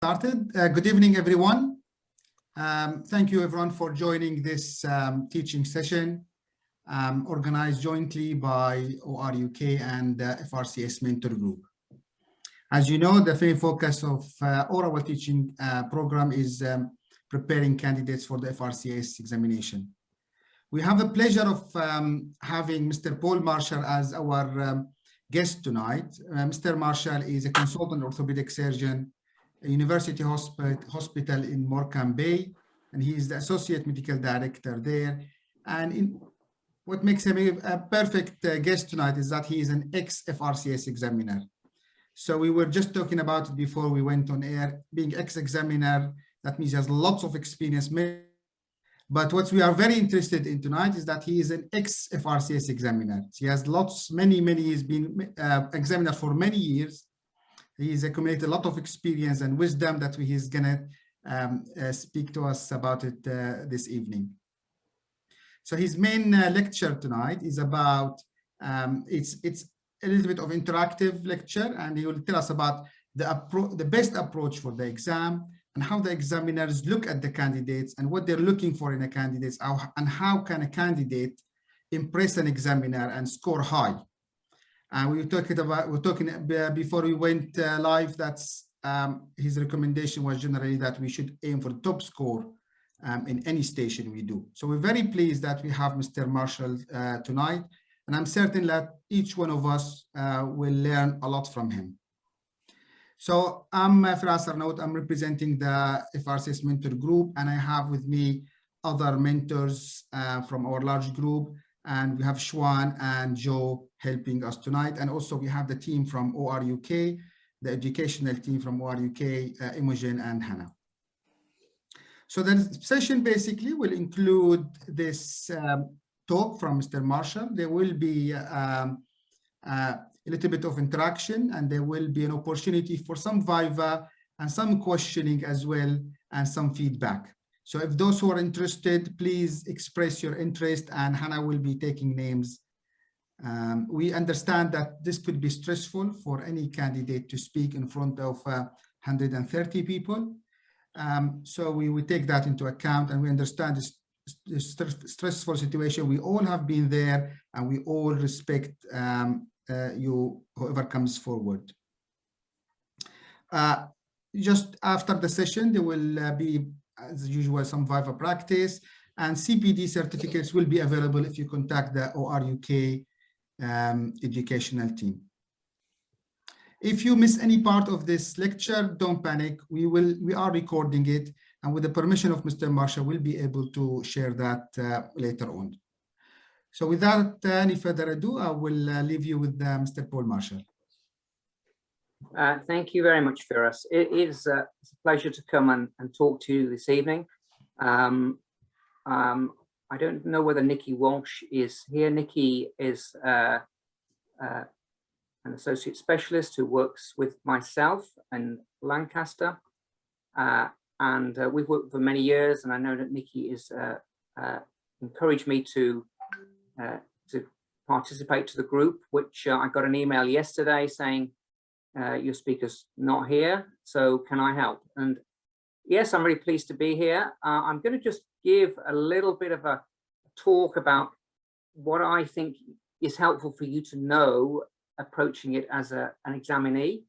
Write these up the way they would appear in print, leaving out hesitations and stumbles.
Started. Good evening, everyone. Thank you, everyone, for joining this teaching session organized jointly by ORUK and FRCS Mentor Group. As you know, the main focus of our teaching program is preparing candidates for the FRCS examination. We have the pleasure of having Mr. Paul Marshall as our guest tonight. Mr. Marshall is a consultant orthopedic surgeon, University Hospital in Morecambe Bay, and he is the Associate Medical Director there. And what makes him a perfect guest tonight is that he is an ex-FRCS examiner. So we were just talking about it before we went on air. Being ex-examiner, that means he has lots of experience. But what we are very interested in tonight is that he is an ex-FRCS examiner. He has he's been examiner for many years. He's accumulated a lot of experience and wisdom that he's gonna speak to us about it this evening. So his main lecture tonight is about, it's a little bit of interactive lecture, and he will tell us about the best approach for the exam and how the examiners look at the candidates and what they're looking for in a candidate, and how can a candidate impress an examiner and score high. We're talking before we went live, that's his recommendation was generally that we should aim for top score in any station we do. So we're very pleased that we have Mr. Marshall tonight, and I'm certain that each one of us will learn a lot from him. So I'm Firas Arnaout. I'm representing the FRCS Mentor Group, and I have with me other mentors from our large group, and we have Shwan and Joe helping us tonight. And also we have the team from ORUK, the educational team from ORUK, Imogen and Hannah. So the session basically will include this talk from Mr. Marshall. There will be a little bit of interaction, and there will be an opportunity for some viva and some questioning as well, and some feedback. So if those who are interested, please express your interest, and Hannah will be taking names. We understand that this could be stressful for any candidate to speak in front of 130 people. So we will take that into account, and we understand this stressful situation. We all have been there, and we all respect whoever comes forward. Just after the session, there will be, as usual, some viva practice, and CPD certificates will be available if you contact the ORUK educational team. If you miss any part of this lecture, don't panic. We are recording it, and with the permission of Mr. Marshall, we'll be able to share that later on. So without any further ado, I will leave you with Mr. Paul Marshall. Thank you very much, Firas. It is a pleasure to come and talk to you this evening. I don't know whether Nikki Walsh is here. Nikki is an associate specialist who works with myself in Lancaster, and we've worked for many years, and I know that Nikki is encouraged me to participate to the group, which I got an email yesterday saying your speaker's not here, so can I help? And yes, I'm really pleased to be here. I'm going to just give a little bit of a talk about what I think is helpful for you to know approaching it as an examinee.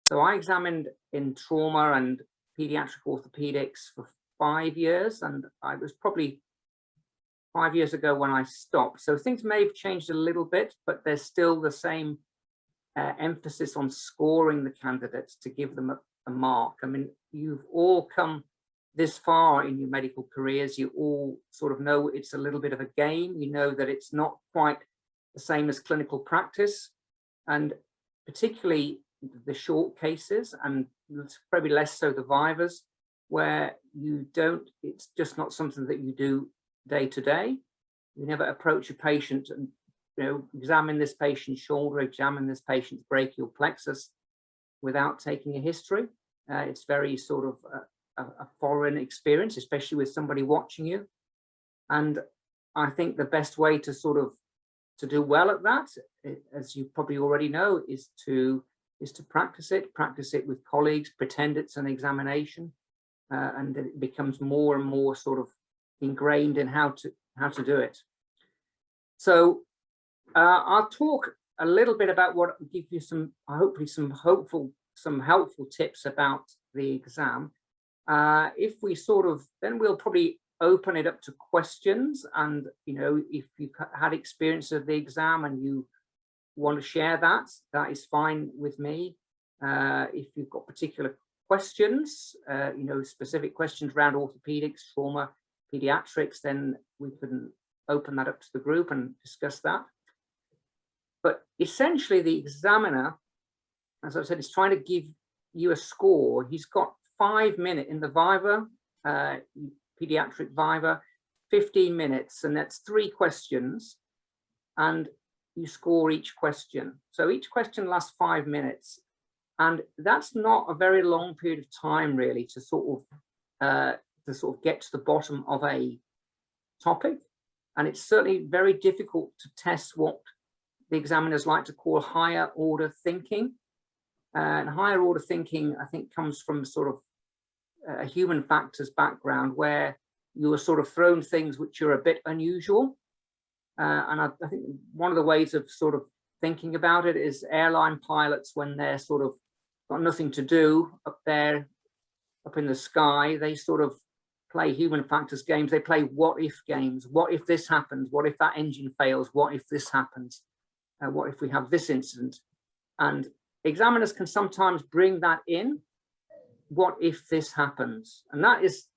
So I examined in trauma and pediatric orthopedics for 5 years, and I was probably 5 years ago when I stopped. So things may have changed a little bit, but there's still the same emphasis on scoring the candidates to give them a mark. I mean, you've all come this far in your medical careers. You all sort of know it's a little bit of a game. You know that it's not quite the same as clinical practice, and particularly the short cases, and probably less so the vivas, where it's just not something that you do day to day. You never approach a patient and examine this patient's shoulder, examine this patient's brachial plexus without taking a history. It's very sort of a foreign experience, especially with somebody watching you. And I think the best way to do well at that, as you probably already know, is to is to practice it with colleagues, pretend it's an examination, and then it becomes more and more sort of ingrained in how to do it. So I'll talk a little bit about what give you some, hopefully some helpful tips about the exam. If we sort of, then we'll probably open it up to questions, and you know, if you've had experience of the exam and you want to share that, that is fine with me. If you've got particular questions, you know, specific questions around orthopedics, trauma, pediatrics, then we can open that up to the group and discuss that. But essentially the examiner, as I said, is trying to give you a score. He's got 5 minutes in the Viva, pediatric Viva, 15 minutes, and that's 3 questions, and you score each question. So each question lasts 5 minutes, and that's not a very long period of time really to sort of get to the bottom of a topic. And it's certainly very difficult to test what the examiners like to call higher order thinking. And higher order thinking, I think, comes from sort of a human factors background, where you are sort of thrown things which are a bit unusual. And I think one of the ways of sort of thinking about it is airline pilots, when they're sort of got nothing to do up there, up in the sky, they sort of play human factors games. They play what if games. What if this happens? What if that engine fails? What if this happens? What if we have this incident? And examiners can sometimes bring that in. What if this happens? And that is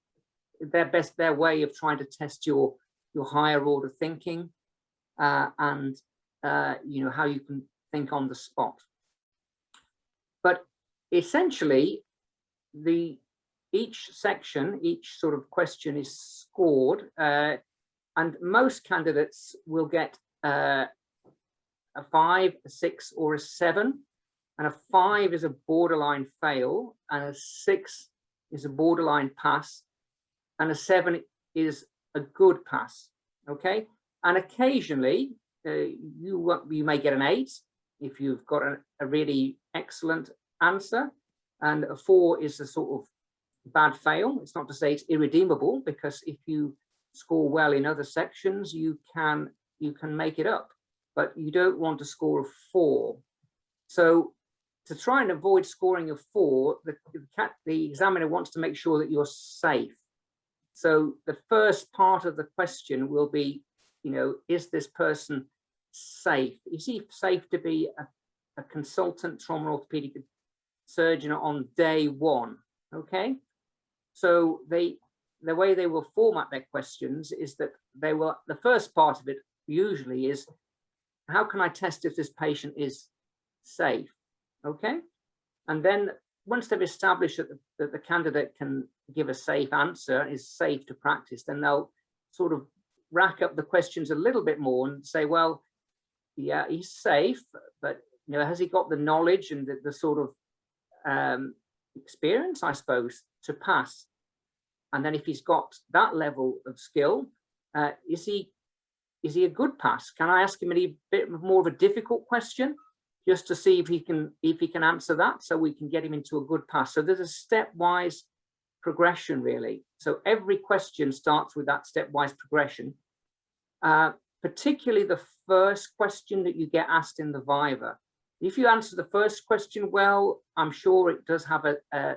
their way of trying to test your higher order thinking, and you know, how you can think on the spot. But essentially, each section, each sort of question is scored, and most candidates will get a 5, a 6, or a 7. And a 5 is a borderline fail, and a 6 is a borderline pass, and a 7 is a good pass. Okay, and occasionally you may get an 8 if you've got a really excellent answer, and a 4 is a sort of bad fail. It's not to say it's irredeemable, because if you score well in other sections, you can make it up, but you don't want to score a 4. So to try and avoid scoring a 4, the examiner wants to make sure that you're safe. So the first part of the question will be, you know, is this person safe? Is he safe to be a consultant trauma orthopedic surgeon on day 1? Okay, so the way they will format their questions is that the first part of it usually is, how can I test if this patient is safe? Okay, and then once they've established that the candidate can give a safe answer, is safe to practice, then they'll sort of rack up the questions a little bit more and say, well, yeah, he's safe, but you know, has he got the knowledge and the sort of experience, I suppose, to pass? And then if he's got that level of skill, is he a good pass? Can I ask him a bit more of a difficult question, just to see if he can answer that, so we can get him into a good pass? So there's a stepwise progression, really. So every question starts with that stepwise progression, particularly the first question that you get asked in the Viva. If you answer the first question well, I'm sure it does have an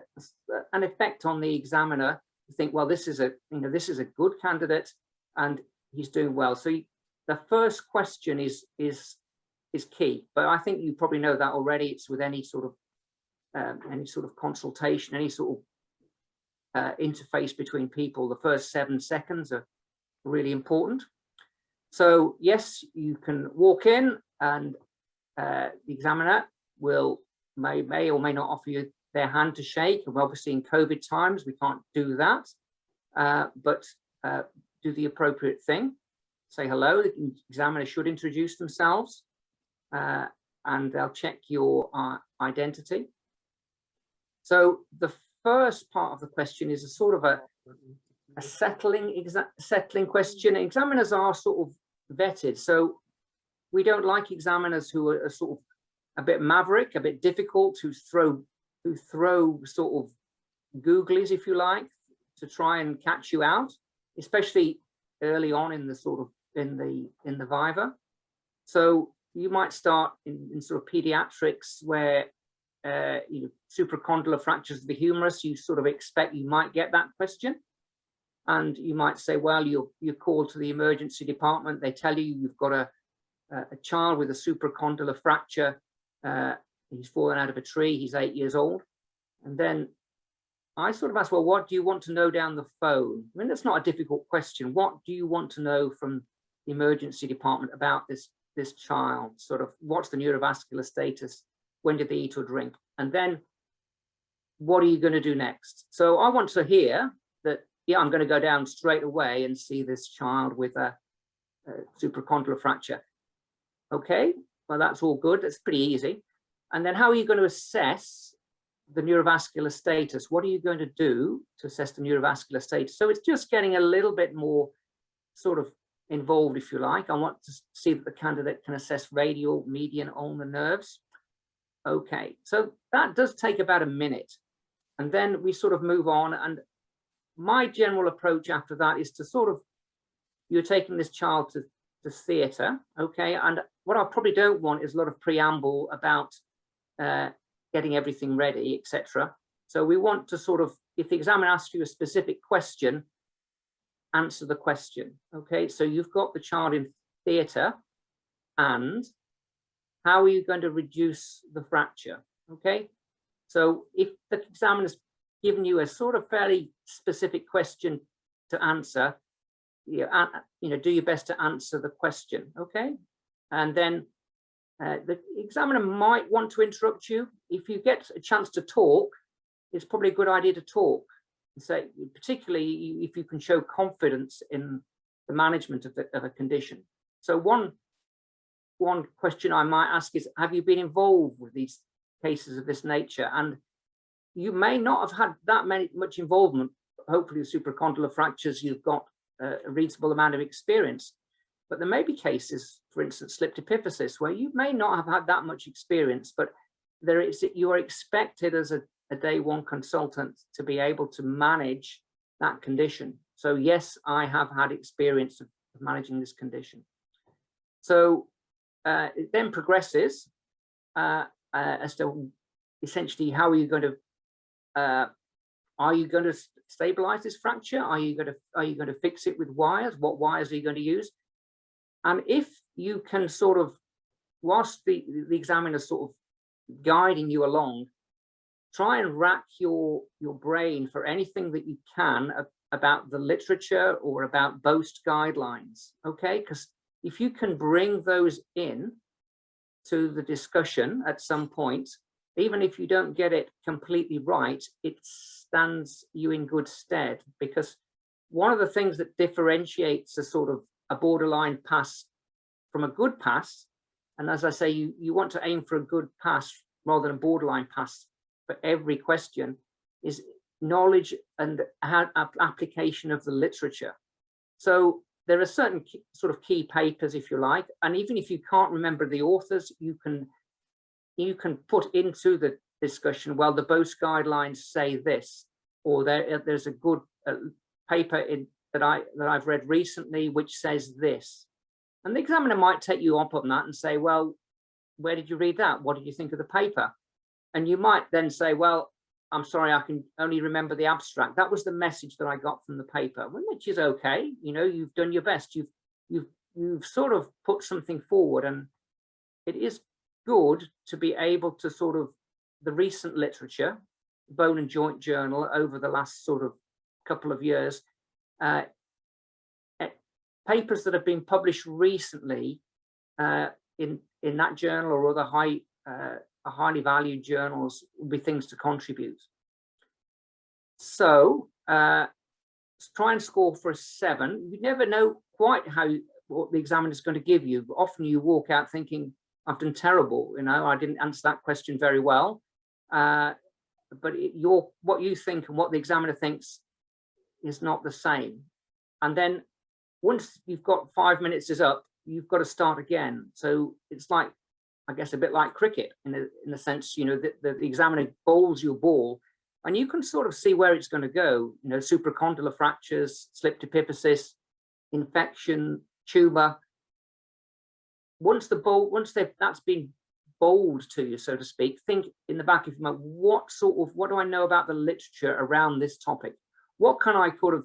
effect on the examiner to think, well, this is a good candidate and he's doing well. So the first question is key, but I think you probably know that already. It's with any sort of consultation, any sort of interface between people. The first 7 seconds are really important. So yes, you can walk in, and the examiner may or may not offer you their hand to shake. And obviously in COVID times, we can't do that, but do the appropriate thing. Say hello. The examiner should introduce themselves, and they'll check your identity. So the first part of the question is a sort of a settling question. Examiners are sort of vetted, so we don't like examiners who are sort of a bit maverick, a bit difficult, who throw sort of googlies, if you like, to try and catch you out, especially early on in the sort of in the viva. So you might start in sort of pediatrics where supracondylar fractures of the humerus, you sort of expect you might get that question. And you might say, well, you're called to the emergency department. They tell you you've got a child with a supracondylar fracture. He's fallen out of a tree. He's 8 years old. And then I sort of ask, well, what do you want to know down the phone? I mean, that's not a difficult question. What do you want to know from the emergency department about this child? Sort of, what's the neurovascular status? When did they eat or drink? And then what are you going to do next? So I want to hear that, yeah, I'm going to go down straight away and see this child with a supracondylar fracture. Okay, well, that's all good. That's pretty easy. And then how are you going to assess the neurovascular status? What are you going to do to assess the neurovascular status? So it's just getting a little bit more sort of involved, if you like. I want to see that the candidate can assess radial, median, ulnar nerves. Okay, so that does take about a minute. And then we sort of move on. And my general approach after that is to sort of, you're taking this child to theatre, okay? And what I probably don't want is a lot of preamble about getting everything ready, etc. So we want to sort of, if the examiner asks you a specific question, answer the question, okay? So you've got the child in theatre, and how are you going to reduce the fracture, okay? So if the examiner's given you a sort of fairly specific question to answer, do your best to answer the question, okay? And then the examiner might want to interrupt you. If you get a chance to talk, it's probably a good idea to talk. So particularly if you can show confidence in the management of a condition. So one question I might ask is, have you been involved with these cases of this nature? And you may not have had that much involvement. Hopefully with supracondylar fractures, you've got a reasonable amount of experience. But there may be cases, for instance, slipped epiphysis, where you may not have had that much experience, but you are expected as a day one consultant to be able to manage that condition. So yes, I have had experience of managing this condition. So it then progresses as to essentially how are you going to stabilize this fracture? Are you going to fix it with wires? What wires are you going to use? And if you can sort of, whilst the examiner is sort of guiding you along, try and rack your brain for anything that you can about the literature or about BOST guidelines, okay? Because if you can bring those in to the discussion at some point, even if you don't get it completely right, it stands you in good stead, because one of the things that differentiates a borderline pass from a good pass, and as I say, you want to aim for a good pass rather than a borderline pass for every question, is knowledge and application of the literature. So there are certain sort of key papers, if you like, and even if you can't remember the authors, you can put into the discussion, well, the BOST guidelines say this, or there's a good paper that I've read recently which says this. And the examiner might take you up on that and say, well, where did you read that? What did you think of the paper? And you might then say, well, I'm sorry, I can only remember the abstract. That was the message that I got from the paper, which is okay. You've done your best. You've sort of put something forward, and it is good to be able to sort of, the recent literature, Bone and Joint Journal over the last sort of couple of years, papers that have been published recently in that journal or other highly valued journals will be things to contribute. So try and score for a 7. You never know quite what the examiner is going to give you. Often you walk out thinking, I've done terrible, I didn't answer that question very well. But what you think and what the examiner thinks is not the same. And then once you've got 5 minutes is up, you've got to start again. So it's like I guess, a bit like cricket in the sense, you know, the examiner bowls your ball and you can sort of see where it's going to go, you know, supracondylar fractures, slip epiphysis, infection, tumor. Once that's been bowled to you, so to speak, think in the back of your mind, what do I know about the literature around this topic? What can I sort of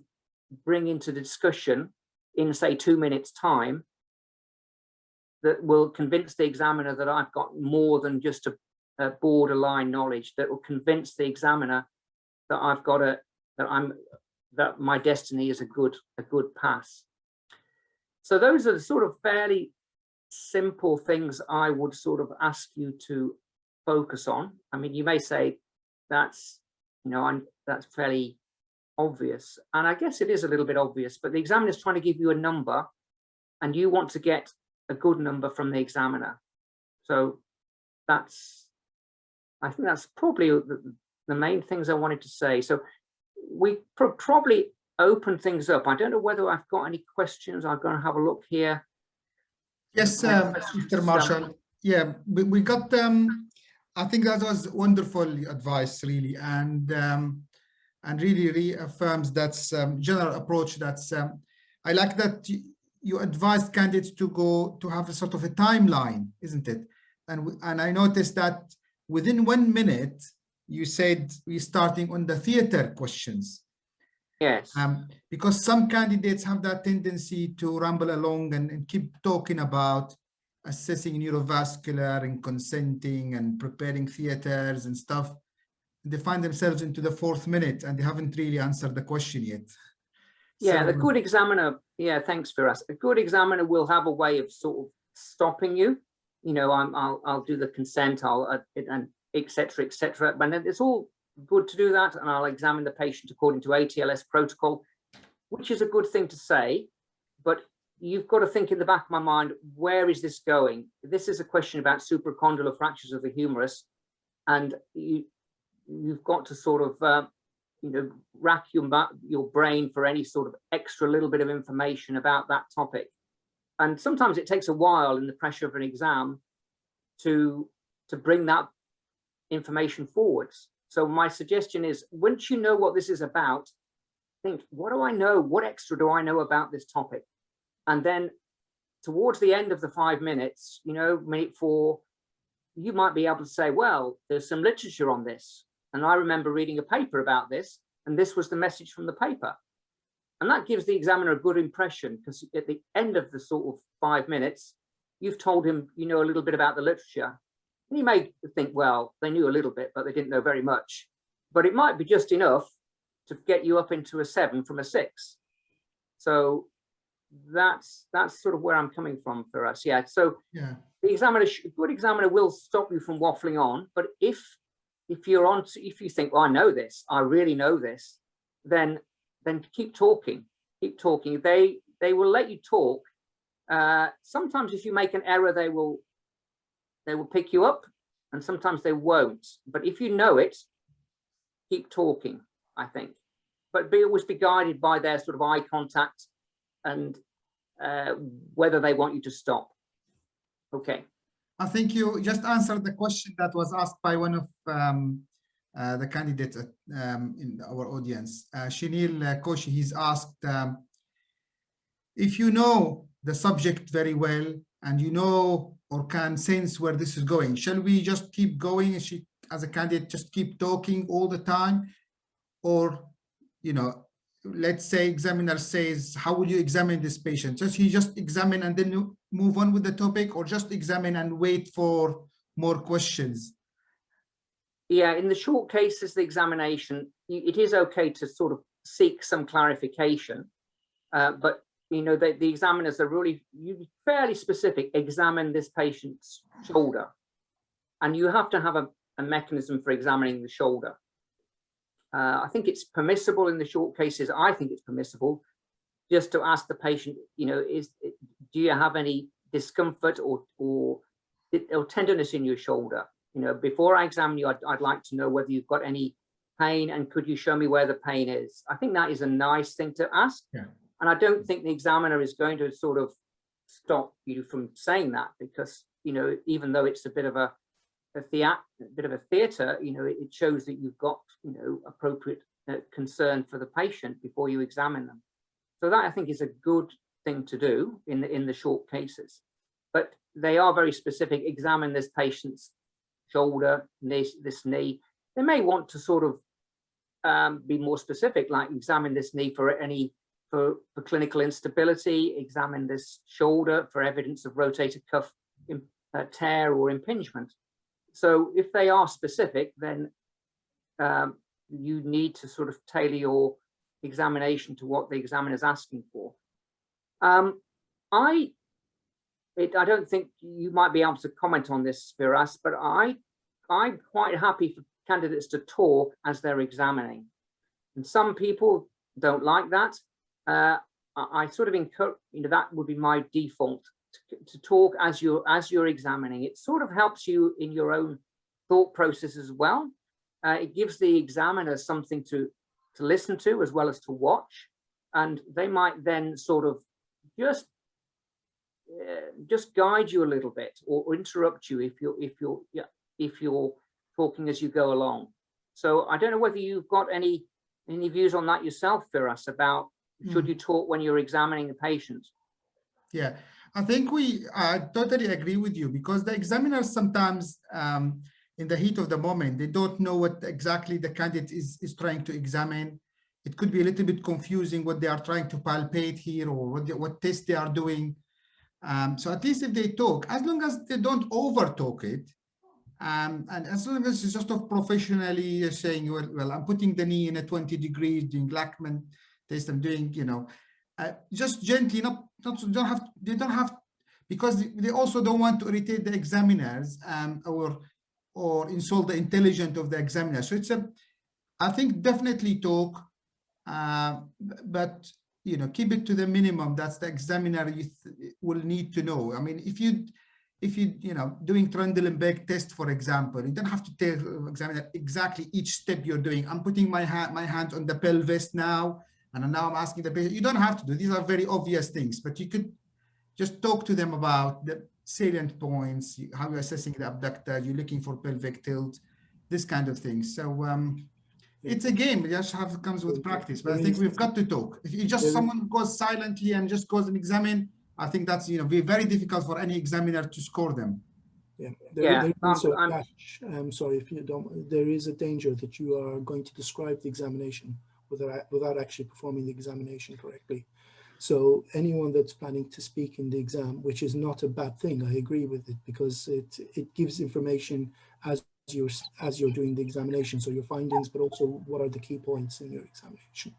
bring into the discussion in, say, 2 minutes time that will convince the examiner that I've got more than just a borderline knowledge, that will convince the examiner that that my destiny is a good pass. So those are the sort of fairly simple things I would sort of ask you to focus on. I mean, you may say that's, you know, that's fairly obvious, and I guess it is a little bit obvious, but the examiner is trying to give you a number and you want to get a good number from the examiner. So I think that's probably the main things I wanted to say. So we probably open things up. I don't know whether I've got any questions. I'm going to have a look here. Yes, Mr. Marshall. Yeah, we got, I think that was wonderful advice, really, and really reaffirms that general approach. That's I like that you advised candidates to have a sort of a timeline, isn't it? And I noticed that within 1 minute, you said we're starting on the theater questions. Yes. Because some candidates have that tendency to ramble along and keep talking about assessing neurovascular and consenting and preparing theaters and stuff. They find themselves into the 4th minute and they haven't really answered the question yet. Yeah, so, the good examiner, yeah, thanks for us. A good examiner will have a way of sort of stopping you. You know, I'll do the consent, and et cetera, et cetera. But it's all good to do that, and I'll examine the patient according to ATLS protocol, which is a good thing to say, but you've got to think in the back of my mind, where is this going? This is a question about supracondylar fractures of the humerus, and you've got to sort of you know, rack your brain for any sort of extra little bit of information about that topic. And sometimes it takes a while in the pressure of an exam to bring that information forwards. So my suggestion is, once you know what this is about, think, what do I know? What extra do I know about this topic? And then towards the end of the 5 minutes, you know, minute 4, you might be able to say, well, there's some literature on this. And I remember reading a paper about this, and this was the message from the paper. And that gives the examiner a good impression, because at the end of the sort of 5 minutes, you've told him, you know, a little bit about the literature. And he may think, well, they knew a little bit, but they didn't know very much. But it might be just enough to get you up into a 7 from a 6. So that's sort of where I'm coming from for us. Yeah. So yeah, the examiner, a good examiner will stop you from waffling on. But if you think, well, I know this, I really know this, then keep talking, keep talking. They will let you talk. Sometimes if you make an error, they will pick you up, and sometimes they won't. But if you know it, keep talking, I think. But always be guided by their sort of eye contact and whether they want you to stop. Okay. I think you just answered the question that was asked by one of the candidates in our audience. Shinil Koshi, he's asked, if you know the subject very well and you know or can sense where this is going, shall we just keep going? As a candidate, just keep talking all the time? Or, you know, let's say examiner says, how will you examine this patient? Just examine and then you move on with the topic, or just examine and wait for more questions? Yeah, in the short cases, the examination, it is okay to sort of seek some clarification, but you know, the examiners are really fairly specific. Examine this patient's shoulder, and you have to have a mechanism for examining the shoulder. I think it's permissible in the short cases. I think it's permissible just to ask the patient, you know, do you have any discomfort or tenderness in your shoulder? You know, before I examine you, I'd like to know whether you've got any pain, and could you show me where the pain is? I think that is a nice thing to ask. Yeah. And I don't think the examiner is going to sort of stop you from saying that, because even though it's a bit of a theatre, it shows that you've got, appropriate concern for the patient before you examine them. So that, I think, is a good thing to do in the short cases. But they are very specific. Examine this patient's shoulder, this knee. They may want to sort of be more specific, like examine this knee for clinical instability, examine this shoulder for evidence of rotator cuff tear or impingement. So if they are specific, then you need to sort of tailor your examination to what the examiner is asking for. I don't think you might be able to comment on this, Firas, but I'm quite happy for candidates to talk as they're examining. And some people don't like that. I sort of encourage, that would be my default, to talk as you're examining. It sort of helps you in your own thought process as well. It gives the examiner something to listen to as well as to watch, and they might then sort of just guide you a little bit or interrupt you if you're talking as you go along. So I don't know whether you've got any views on that yourself, Firas, about should you talk when you're examining the patient? Yeah, I think I totally agree with you, because the examiners sometimes in the heat of the moment, they don't know what exactly the candidate is trying to examine. It could be a little bit confusing what they are trying to palpate here, or what test they are doing. So at least if they talk, as long as they don't over talk it, and as long as it's just professionally saying, well, I'm putting the knee in a 20 degrees, doing Lachman test, I'm doing, just gently, they don't have, because they also don't want to irritate the examiners or insult the intelligence of the examiner. So I think definitely talk, but keep it to the minimum. That's the examiner will need to know. I mean, if you doing Trendelenburg test, for example, you don't have to tell examiner exactly each step you're doing. I'm putting my hand on the pelvis now, and now I'm asking the patient. You don't have to do. These are very obvious things, but you could just talk to them about the salient points, how you're assessing the abductor, you're looking for pelvic tilt, this kind of things. So it's a game. It just comes with practice. But I think we've got to talk. If you just someone goes silently and just goes and examine, I think that's be very difficult for any examiner to score them. I'm sorry if you don't. There is a danger that you are going to describe the examination without actually performing the examination correctly. So anyone that's planning to speak in the exam, which is not a bad thing, I agree with it, because it gives information as you're doing the examination. So your findings, but also what are the key points in your examination.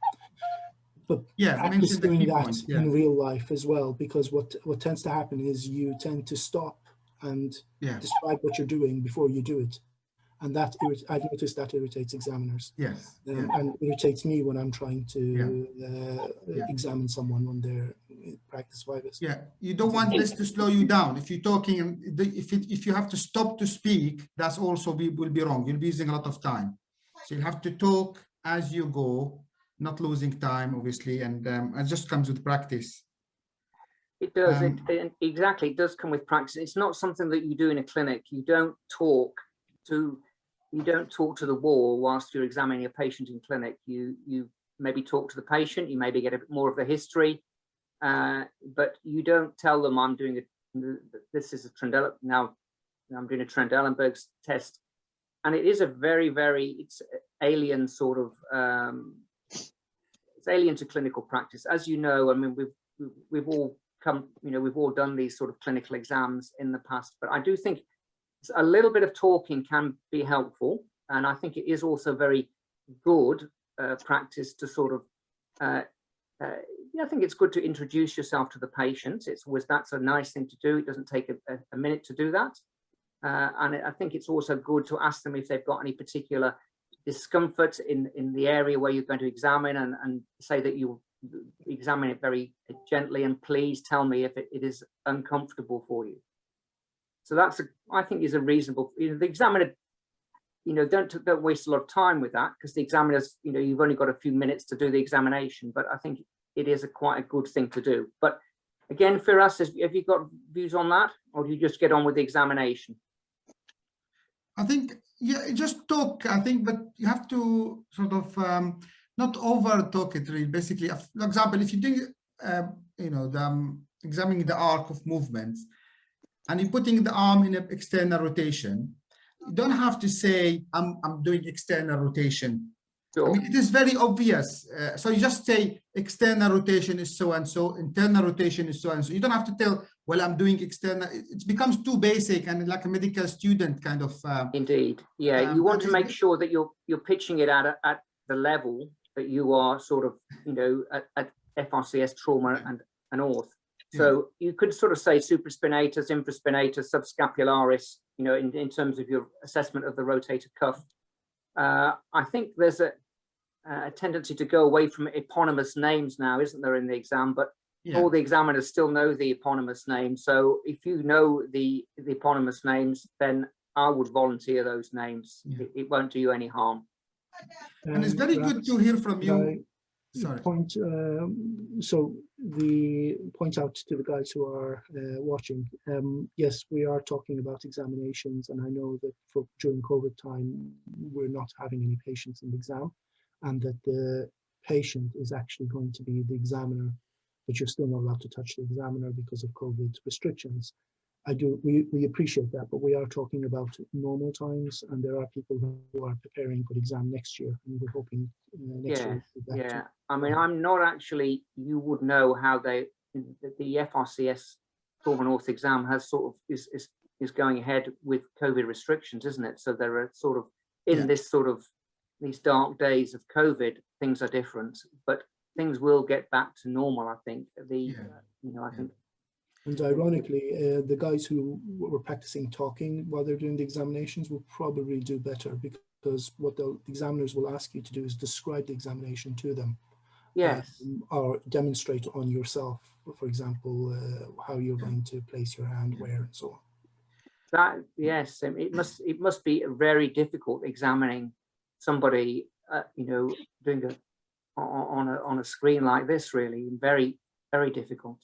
But practice doing that in real life as well, because what tends to happen is you tend to stop and describe what you're doing before you do it. And that I've noticed that irritates examiners. Yes. And irritates me when I'm trying to examine someone on their practice vibes. Yeah, you don't want this to slow you down. If you're talking, if you have to stop to speak, that's also will be wrong. You'll be using a lot of time. So you have to talk as you go, not losing time, obviously, and it just comes with practice. It does. Exactly. It does come with practice. It's not something that you do in a clinic. You don't talk to the wall whilst you're examining a patient in clinic. You maybe talk to the patient. You maybe get a bit more of the history, but you don't tell them I'm doing this is a Trendelenburg now. I'm doing a Trendelenburg test, and it is a very, very it's alien sort of it's alien to clinical practice, as you know. I mean, we've all come, we've all done these sort of clinical exams in the past, but I do think a little bit of talking can be helpful, and I think it is also very good practice to sort of I think it's good to introduce yourself to the patient. That's a nice thing to do. It doesn't take a minute to do that, and I think it's also good to ask them if they've got any particular discomfort in the area where you're going to examine, and say that you examine it very gently, and please tell me if it is uncomfortable for you. So I think is a reasonable, the examiner, don't waste a lot of time with that, because the examiners, you've only got a few minutes to do the examination, but I think it is quite a good thing to do. But Again, Firas, have you got views on that, or do you just get on with the examination? I think, yeah, just talk, I think, but you have to sort of not over talk it really. Basically, for example, if you're doing, examining the arc of movements and you're putting the arm in an external rotation, you don't have to say, I'm doing external rotation. Sure. I mean, it is very obvious. So you just say external rotation is so and so, internal rotation is so and so. You don't have to tell, well, I'm doing external. It becomes too basic and like a medical student kind of. Indeed, yeah. You want to make sure that you're pitching it at the level that you are sort of, at FRCS trauma and orth. So you could sort of say supraspinatus, infraspinatus, subscapularis, in terms of your assessment of the rotator cuff. I think there's a tendency to go away from eponymous names now, isn't there, in the exam? But all the examiners still know the eponymous names. So if you know the eponymous names, then I would volunteer those names. It won't do you any harm. And it's very good to hear from you. Sorry. So the point out to the guys who are watching, yes, we are talking about examinations, and I know that during COVID time, we're not having any patients in the exam, and that the patient is actually going to be the examiner, but you're still not allowed to touch the examiner because of COVID restrictions. We appreciate that, but we are talking about normal times, and there are people who are preparing for the exam next year, and we're hoping next year. Yeah. I mean, I'm not actually. You would know how the FRCS trauma and orth exam has sort of is going ahead with COVID restrictions, isn't it? So there are sort of in this sort of these dark days of COVID, things are different, but things will get back to normal. I think I think. And ironically, the guys who were practicing talking while they're doing the examinations will probably do better, because what the examiners will ask you to do is describe the examination to them. Yes. Or demonstrate on yourself, for example, how you're going to place your hand where and so on. That, yes, it must be very difficult examining somebody, doing on a screen like this. Really, very, very difficult.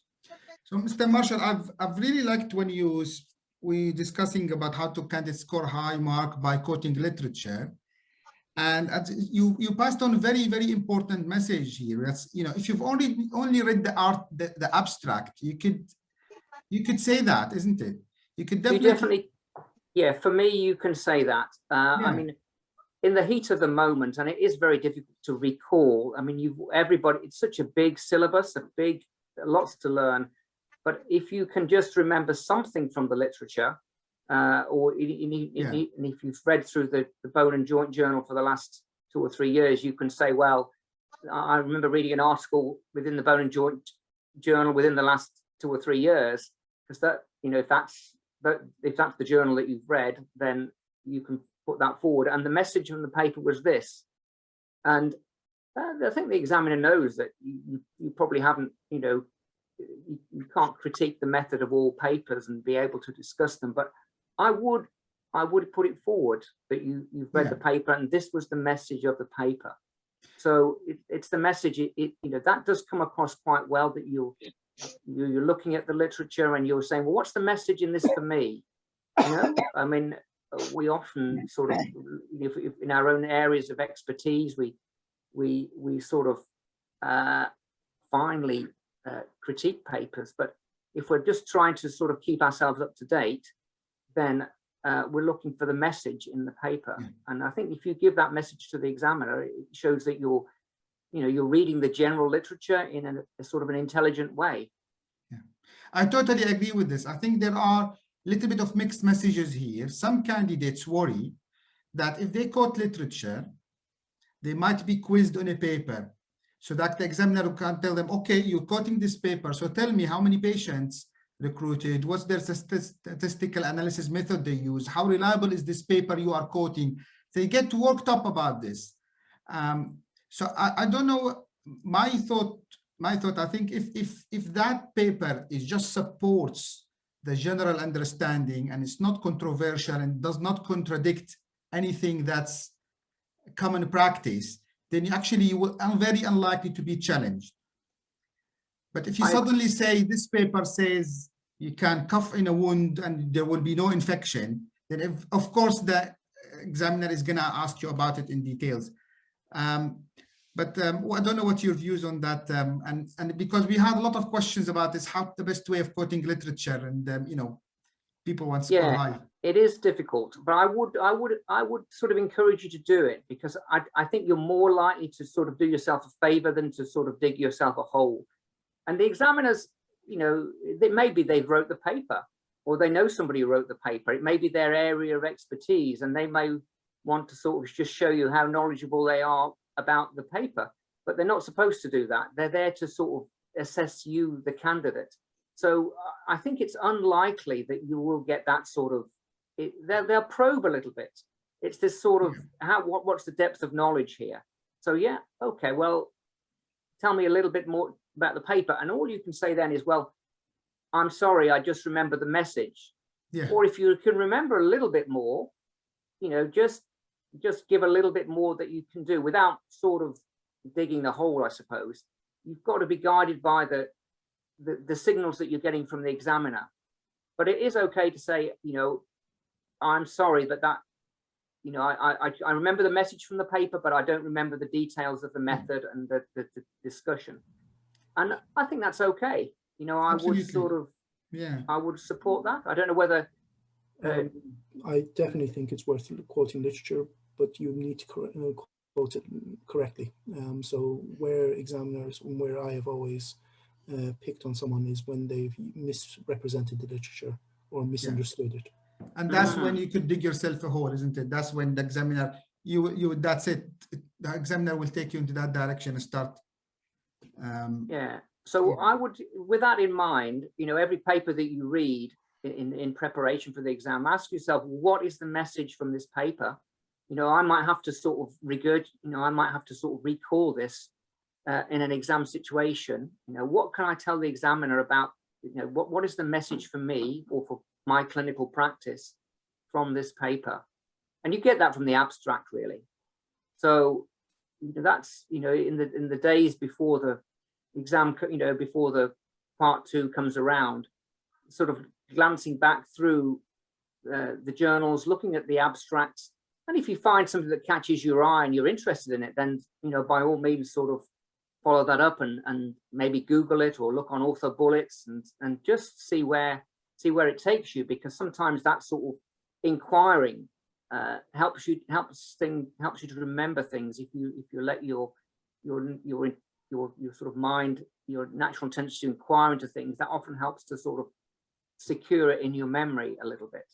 So, Mr. Marshall, I've really liked when we discussing about how to kind of score high mark by quoting literature, and you passed on a very, very important message here. That's, if you've only read the abstract, you could say that, isn't it? You could definitely. Yeah. For me, you can say that. I mean, in the heat of the moment, and it is very difficult to recall. I mean, everybody. It's such a big syllabus, lots to learn. But if you can just remember something from the literature, or if you've read through the Bone and Joint Journal for the last 2 or 3 years, you can say, well, I remember reading an article within the Bone and Joint Journal within the last 2 or 3 years, because that, if that's the journal that you've read, then you can put that forward. And the message from the paper was this. And I think the examiner knows that you probably haven't, you can't critique the method of all papers and be able to discuss them, but I would put it forward that you've read the paper and this was the message of the paper. So it's the message. That does come across quite well, that you're looking at the literature and you're saying, well, what's the message in this for me? I mean, we often sort of, if in our own areas of expertise, we sort of finally critique papers, but if we're just trying to sort of keep ourselves up to date, then we're looking for the message in the paper. And I think if you give that message to the examiner, it shows that you're reading the general literature in a sort of an intelligent way. I totally agree with this. I think there are a little bit of mixed messages here. Some candidates worry that if they quote literature, they might be quizzed on a paper, so that the examiner can tell them, okay, you're quoting this paper, so tell me how many patients recruited, what's their statistical analysis method they use, how reliable is this paper you are quoting. They get worked up about this. So I don't know, my thought, I think if that paper just supports the general understanding and it's not controversial and does not contradict anything that's common practice, then you are very unlikely to be challenged. But if you suddenly say this paper says you can cuff in a wound and there will be no infection, then of course the examiner is going to ask you about it in details. But I don't know what your views on that, and because we had a lot of questions about this, how the best way of quoting literature, and you know, people want to score high. It is difficult, but I would sort of encourage you to do it, because I think you're more likely to sort of do yourself a favor than to sort of dig yourself a hole. And the examiners, you know, maybe they've wrote the paper, or they know somebody who wrote the paper. It may be their area of expertise, and they may want to sort of just show you how knowledgeable they are about the paper, but they're not supposed to do that. They're there to sort of assess you, the candidate. So I think it's unlikely that you will get that sort of, they'll probe a little bit. It's this sort of, what's the depth of knowledge here? So yeah, okay, well, tell me a little bit more about the paper. And all you can say then is, well, I'm sorry, I just remember the message. Yeah. Or if you can remember a little bit more, you know, just give a little bit more that you can do without sort of digging the hole, I suppose. You've got to be guided by the signals that you're getting from the examiner. But it is okay to say, you know, I'm sorry, but that, you know, I remember the message from the paper, but I don't remember the details of the method and the discussion. And I think that's okay. You know, I Absolutely. would sort of, yeah, I would support that. I don't know whether. I definitely think it's worth quoting literature, but you need to quote it correctly. So where examiners, where I have always picked on someone is when they've misrepresented the literature or misunderstood it. And that's when you could dig yourself a hole, isn't it? That's when the examiner, that's it. The examiner will take you into that direction and start. Yeah. So I would, with that in mind, you know, every paper that you read in preparation for the exam, ask yourself, what is the message from this paper? You know, I might have to sort of I might have to sort of recall this in an exam situation. You know, what can I tell the examiner about, you know, what is the message for me or for my clinical practice from this paper? And you get that from the abstract, really. So that's, you know, in the days before the exam, you know, before the part 2 comes around, sort of glancing back through the journals, looking at the abstracts, and if you find something that catches your eye and you're interested in it, then, you know, by all means sort of follow that up and maybe Google it or look on Orthobullets and just see where it takes you, because sometimes that sort of inquiring helps you to remember things. If you let your sort of mind, your natural tendency to inquire into things, that often helps to sort of secure it in your memory a little bit.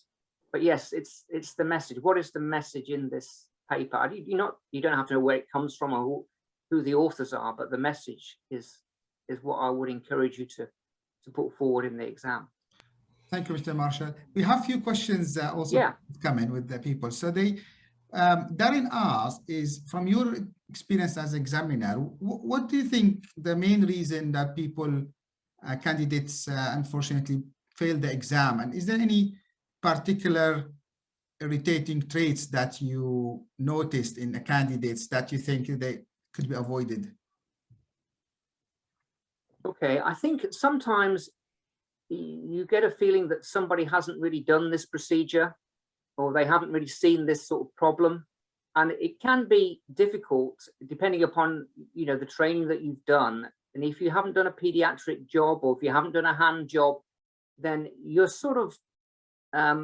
But yes, it's the message. What is the message in this paper? You don't have to know where it comes from or who the authors are, but the message is what I would encourage you to put forward in the exam. Thank you, Mr. Marshall. We have a few questions also coming with the people. So they, Darren asked, is from your experience as examiner, what do you think the main reason that people, candidates, unfortunately fail the exam? And is there any particular irritating traits that you noticed in the candidates that you think they could be avoided? Okay, I think sometimes you get a feeling that somebody hasn't really done this procedure, or they haven't really seen this sort of problem, and it can be difficult depending upon, you know, the training that you've done. And if you haven't done a pediatric job, or if you haven't done a hand job, then you're sort of at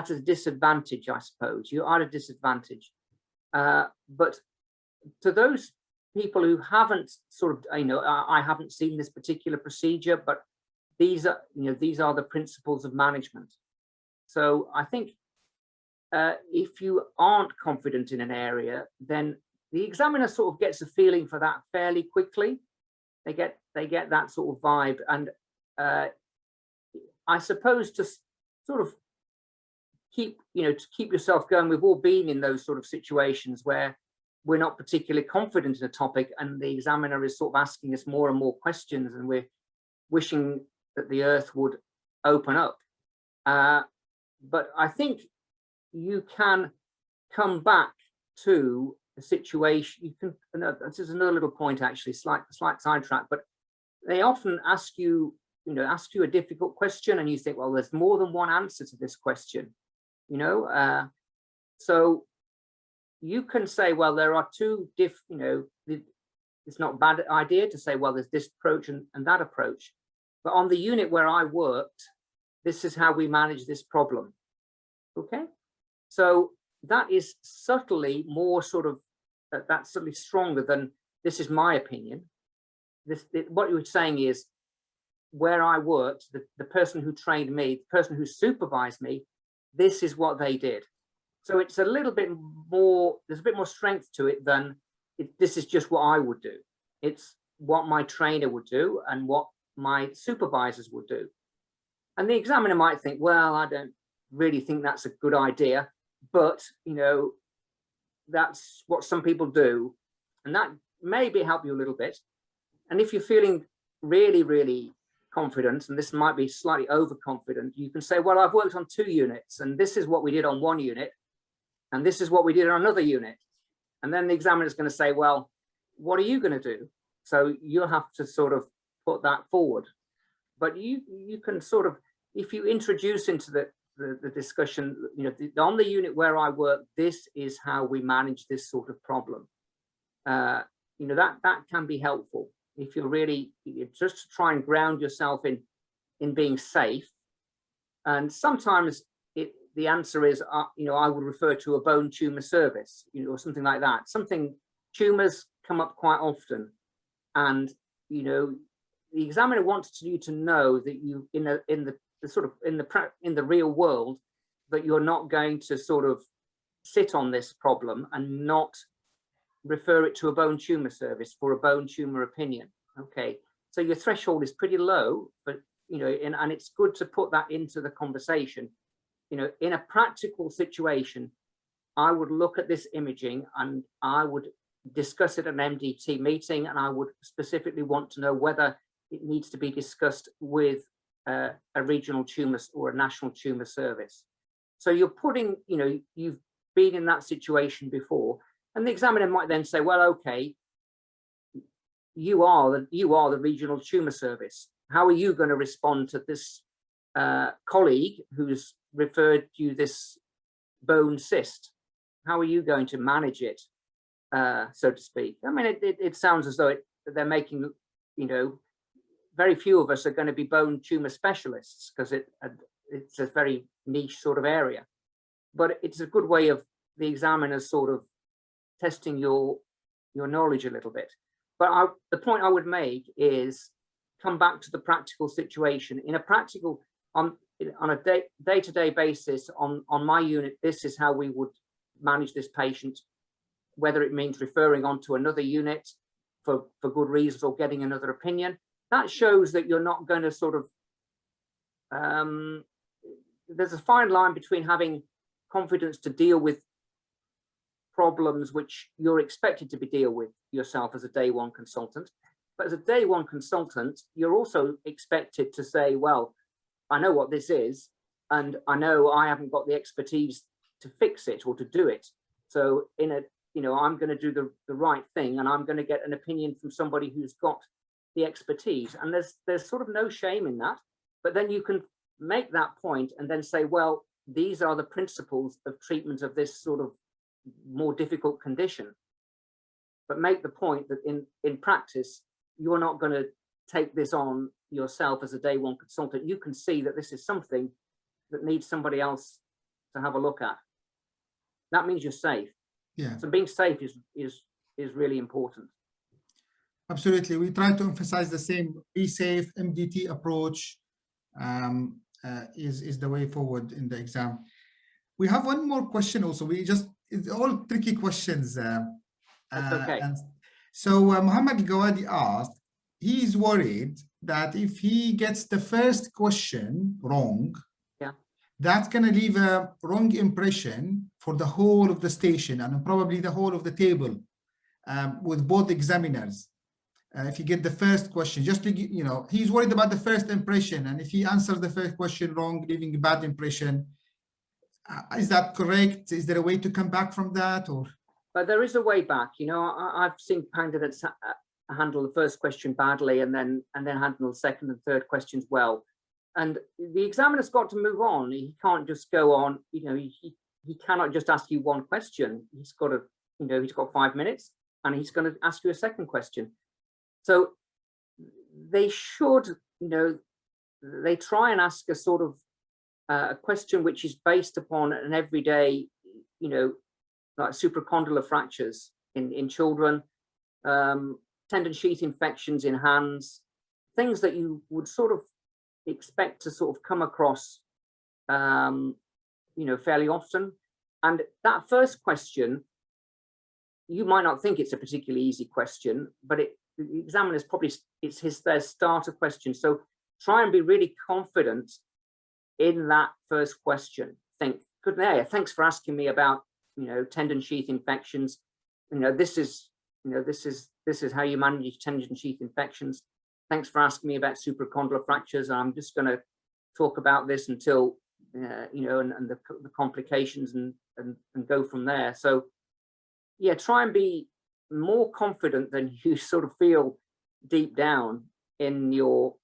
a disadvantage, I suppose. You are at a disadvantage. But to those people who haven't sort of, you know, I haven't seen this particular procedure, but these are, you know, these are the principles of management. So I think if you aren't confident in an area, then the examiner sort of gets a feeling for that fairly quickly. They get that sort of vibe, and I suppose to sort of keep yourself going. We've all been in those sort of situations where we're not particularly confident in a topic, and the examiner is sort of asking us more and more questions, and we're wishing that the earth would open up. But I think you can come back to a situation. You can. This is another little point, actually, slight sidetrack. But they often ask you, ask you a difficult question, and you think, well, there's more than one answer to this question, so you can say, well, there are two it's not a bad idea to say, well, there's this approach and that approach. But on the unit where I worked, this is how we manage this problem. Okay, so that is subtly more sort of, that's subtly stronger than this is my opinion. What you're saying is, where I worked, the person who trained me, the person who supervised me, this is what they did. So it's a little bit more, there's a bit more strength to it than this is just what I would do. It's what my trainer would do and what my supervisors would do. And the examiner might think, well, I don't really think that's a good idea, but that's what some people do, and that maybe help you a little bit. And if you're feeling really, really confident, and this might be slightly overconfident, you can say, well, I've worked on 2 units, and this is what we did on 1 unit, and this is what we did on another unit. And then the examiner is going to say, well, what are you going to do? So you'll have to sort of put that forward. But you can sort of, if you introduce into the discussion, on the unit where I work, this is how we manage this sort of problem. That can be helpful if you're really just to try and ground yourself in being safe. And sometimes the answer is, I would refer to a bone tumor service, or something like that. Tumors come up quite often, and the examiner wants you to know that you in the real world, that you're not going to sort of sit on this problem and not refer it to a bone tumor service for a bone tumor opinion. Okay, so your threshold is pretty low, but and it's good to put that into the conversation. In a practical situation, I would look at this imaging and I would discuss it at an MDT meeting, and I would specifically want to know whether it needs to be discussed with a regional tumor or a national tumor service. So you're putting, you've been in that situation before, and the examiner might then say, well, okay, you are the regional tumor service. How are you going to respond to this colleague who's referred you this bone cyst? How are you going to manage it, so to speak? I mean, it sounds as though they're making, very few of us are going to be bone tumor specialists, because it's a very niche sort of area. But it's a good way of the examiners sort of testing your knowledge a little bit. But the point I would make is, come back to the practical situation. In a practical, on a day-to-day basis, on my unit, this is how we would manage this patient, whether it means referring on to another unit for good reasons or getting another opinion. That shows that you're not going to sort of, there's a fine line between having confidence to deal with problems which you're expected to deal with yourself as a day one consultant. But as a day one consultant, you're also expected to say, well, I know what this is, and I know I haven't got the expertise to fix it or to do it. So I'm going to do the right thing, and I'm going to get an opinion from somebody who's got the expertise. And there's sort of no shame in that. But then you can make that point and then say, well, these are the principles of treatment of this sort of more difficult condition. But make the point that in practice, you're not going to take this on yourself as a day one consultant. You can see that this is something that needs somebody else to have a look at. That means you're safe. Yeah. So being safe is really important. Absolutely. We try to emphasize the same. Be safe. MDT approach is the way forward in the exam. We have one more question also. It's all tricky questions. That's okay. So Muhammad Gawadi asked, he's worried that if he gets the first question wrong, that's going to leave a wrong impression for the whole of the station and probably the whole of the table with both examiners. If you get the first question, he's worried about the first impression, and if he answers the first question wrong, leaving a bad impression. Is that correct? Is there a way to come back from that, or? But there is a way back. I've seen candidates handle the first question badly and then handle the second and third questions well. And the examiner's got to move on. He can't just go on, he cannot just ask you one question. He's got to, he's got 5 minutes and he's going to ask you a second question. So they should, they try and ask a sort of a question which is based upon an everyday, like supracondylar fractures in children, tendon sheath infections in hands, things that you would sort of expect to sort of come across fairly often. And that first question, you might not think it's a particularly easy question, but the examiner's probably, it's their starter question. So try and be really confident in that first question. Think, good day, thanks for asking me about, tendon sheath infections. This is how you manage tendon sheath infections. Thanks for asking me about supracondylar fractures. I'm just going to talk about this until, and the complications and go from there. So yeah, try and be more confident than you sort of feel deep down in your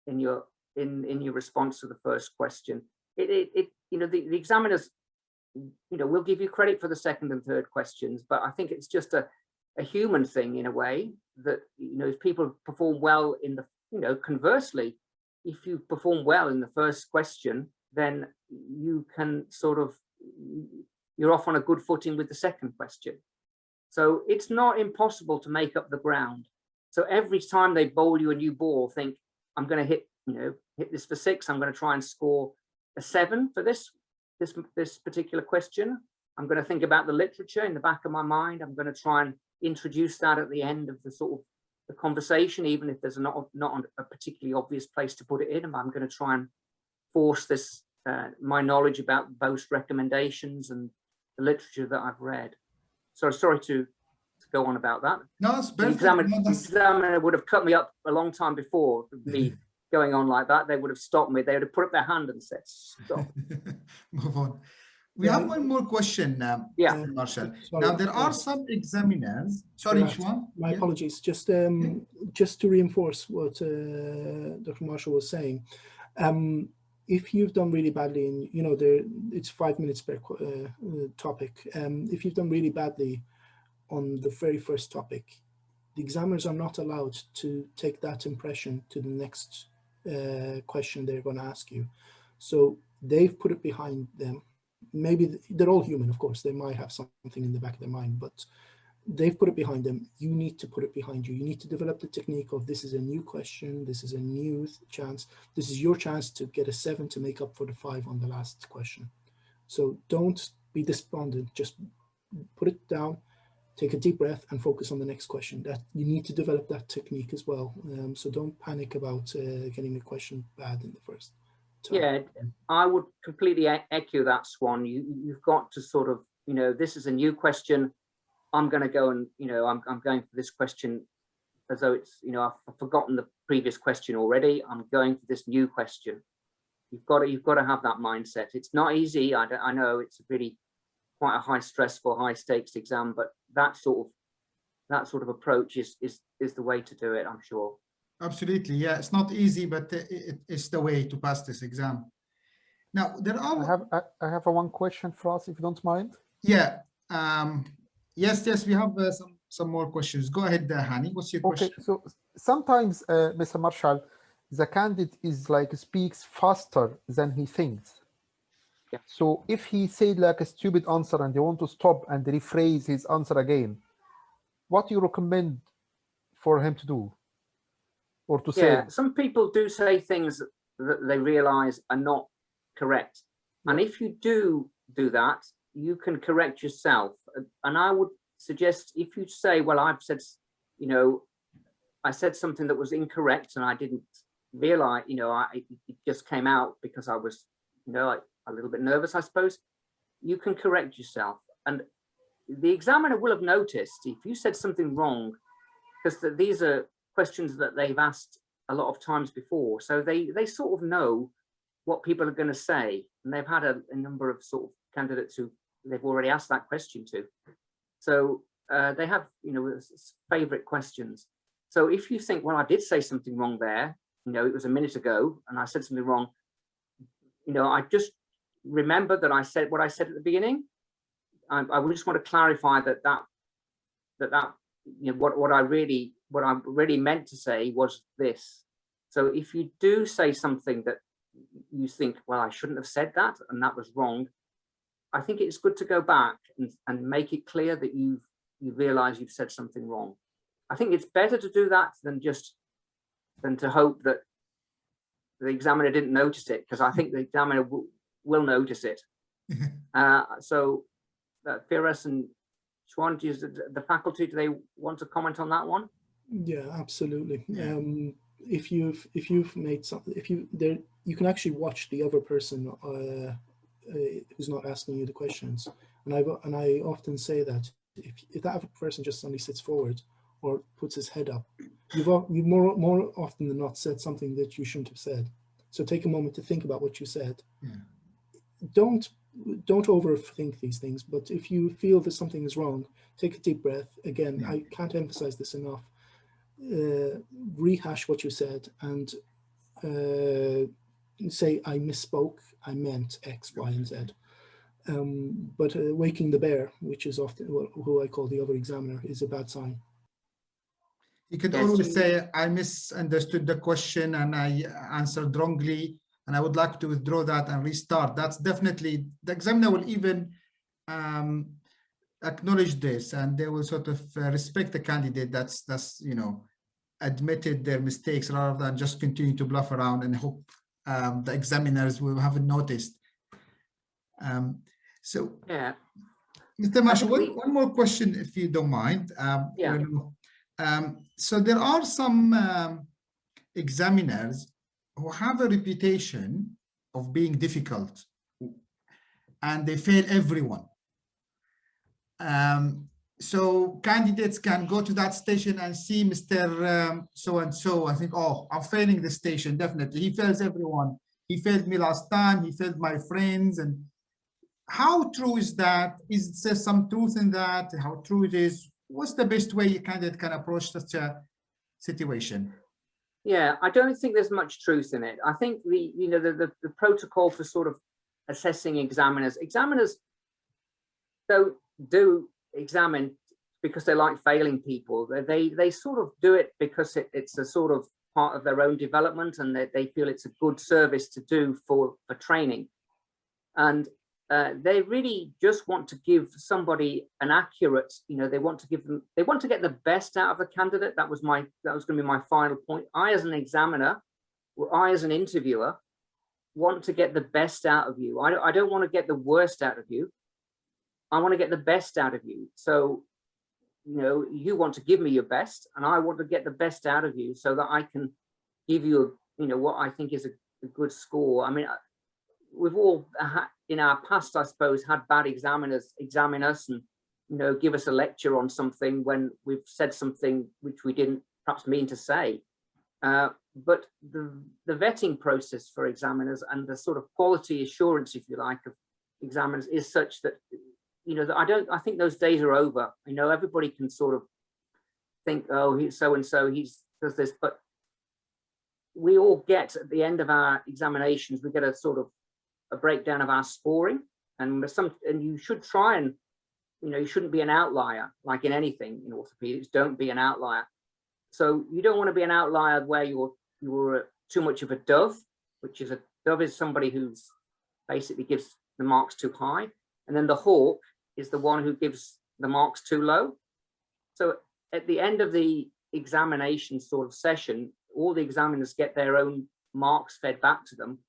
response to the first question. The examiners, will give you credit for the second and third questions, but I think it's just a human thing in a way that, if people perform well in the, conversely, if you perform well in the first question, then you can sort of, you're off on a good footing with the second question. So it's not impossible to make up the ground. So every time they bowl you a new ball, think, I'm going to hit this for 6. I'm going to try and score a 7 for this particular question. I'm going to think about the literature in the back of my mind. I'm going to try and introduce that at the end of the sort of the conversation, even if there's not a particularly obvious place to put it in. I'm going to try and force this my knowledge about both recommendations and the literature that I've read. So sorry to go on about that. No, it's perfect. The examiner would have cut me up a long time before me going on like that. They would have stopped me. They would have put up their hand and said, stop. Move on. We have one more question, Marshall. Sorry. Now, there are some examiners. Sorry, Shwan. My apologies. Just to reinforce what Dr. Marshall was saying, if you've done really badly, and it's 5 minutes per topic. If you've done really badly on the very first topic, the examiners are not allowed to take that impression to the next question they're going to ask you. So they've put it behind them. Maybe they're all human, of course. They might have something in the back of their mind, but they've put it behind them. You need to put it behind you. You need to develop the technique of, this is a new question. This is a new chance. This is your chance to get a 7 to make up for the 5 on the last question. So don't be despondent. Just put it down, take a deep breath and focus on the next question. That you need to develop that technique as well. So don't panic about getting a question bad in the first time. Yeah, I would completely echo that, Swan. You've got to sort of, this is a new question. I'm going to go and, I'm going for this question as though it's, I've forgotten the previous question already. I'm going for this new question. You've got to have that mindset. It's not easy. I know it's really quite a high stressful, high stakes exam, but that sort of approach is the way to do it, I'm sure. Absolutely. Yeah, it's not easy, but it's the way to pass this exam. Now, there are... I have one question for us, if you don't mind. Yeah. Yes, we have some more questions. Go ahead, Hani. What's your question? Okay, so sometimes, Mr. Marshall, the candidate speaks faster than he thinks. Yeah. So if he said like a stupid answer and you want to stop and rephrase his answer again, what do you recommend for him to do? Or to say? Yeah, some people do say things that they realize are not correct. And if you do that, you can correct yourself. And I would suggest, if you say, well, I've said, I said something that was incorrect and I didn't realize, it just came out because I was, a little bit nervous, I suppose. You can correct yourself. And the examiner will have noticed if you said something wrong, because these are questions that they've asked a lot of times before. So they sort of know what people are going to say. And they've had a number of sort of candidates who they've already asked that question to. So they have, favorite questions. So if you think, well, I did say something wrong there, you know, it was a minute ago and I said something wrong, you know, I just remember that I said what I said at the beginning. I would just want to clarify that you know, what I really meant to say was this. So if you do say something that you think, well, I shouldn't have said that and that was wrong, I think it's good to go back and make it clear that you realize you've said something wrong. I think it's better to do that than to hope that the examiner didn't notice it, because I think the examiner will notice it. So Firas and Shwan, the faculty, do they want to comment on that one? Yeah, absolutely. Yeah. If you've made something, you can actually watch the other person who's not asking you the questions. And I often say that if that other person just suddenly sits forward or puts his head up, you've more often than not said something that you shouldn't have said. So take a moment to think about what you said. Yeah. Don't overthink these things, but if you feel that something is wrong, take a deep breath. Again, I can't emphasize this enough. Rehash what you said and say, I misspoke, I meant X, Y, and Z. But waking the bear, which is often who I call the other examiner, is a bad sign. You could Yes. always say, I misunderstood the question and I answered wrongly, and I would like to withdraw that and restart. That's definitely, the examiner will even acknowledge this, and they will sort of respect the candidate that's you know, admitted their mistakes rather than just continue to bluff around and hope the examiners will haven't noticed. So Yeah. Mr. Marshall, one more question, if you don't mind. Yeah. So there are some examiners who have a reputation of being difficult, and they fail everyone. So candidates can go to that station and see Mr. So-and-so and think, oh, I'm failing the station, definitely. He fails everyone. He failed me last time. He failed my friends. And how true is that? Is there some truth in that? How true it is? What's the best way a candidate can approach such a situation? Yeah, I don't think there's much truth in it. I think the protocol for sort of assessing examiners don't do examine because they like failing people. They sort of do it because it's a sort of part of their own development, and they feel it's a good service to do for training. And they really just want to give somebody an accurate, they want to get the best out of the candidate. That was going to be my final point. I, as an examiner, or I, as an interviewer, want to get the best out of you. I don't want to get the worst out of you. I want to get the best out of you. So, you want to give me your best, and I want to get the best out of you so that I can give you, what I think is a good score. I mean, we've all in our past, I suppose, had bad examiners examine us and, give us a lecture on something when we've said something which we didn't perhaps mean to say. But the vetting process for examiners and the sort of quality assurance, if you like, of examiners is such that, I think those days are over. Everybody can sort of think, oh, he's so-and-so, he does this, but we all get at the end of our examinations, we get a sort of a breakdown of our scoring, and you should try and, you shouldn't be an outlier, like in anything in orthopedics. Don't be an outlier. So you don't want to be an outlier where you're too much of a dove, which is somebody who's basically gives the marks too high, and then the hawk is the one who gives the marks too low. So at the end of the examination sort of session, all the examiners get their own marks fed back to them,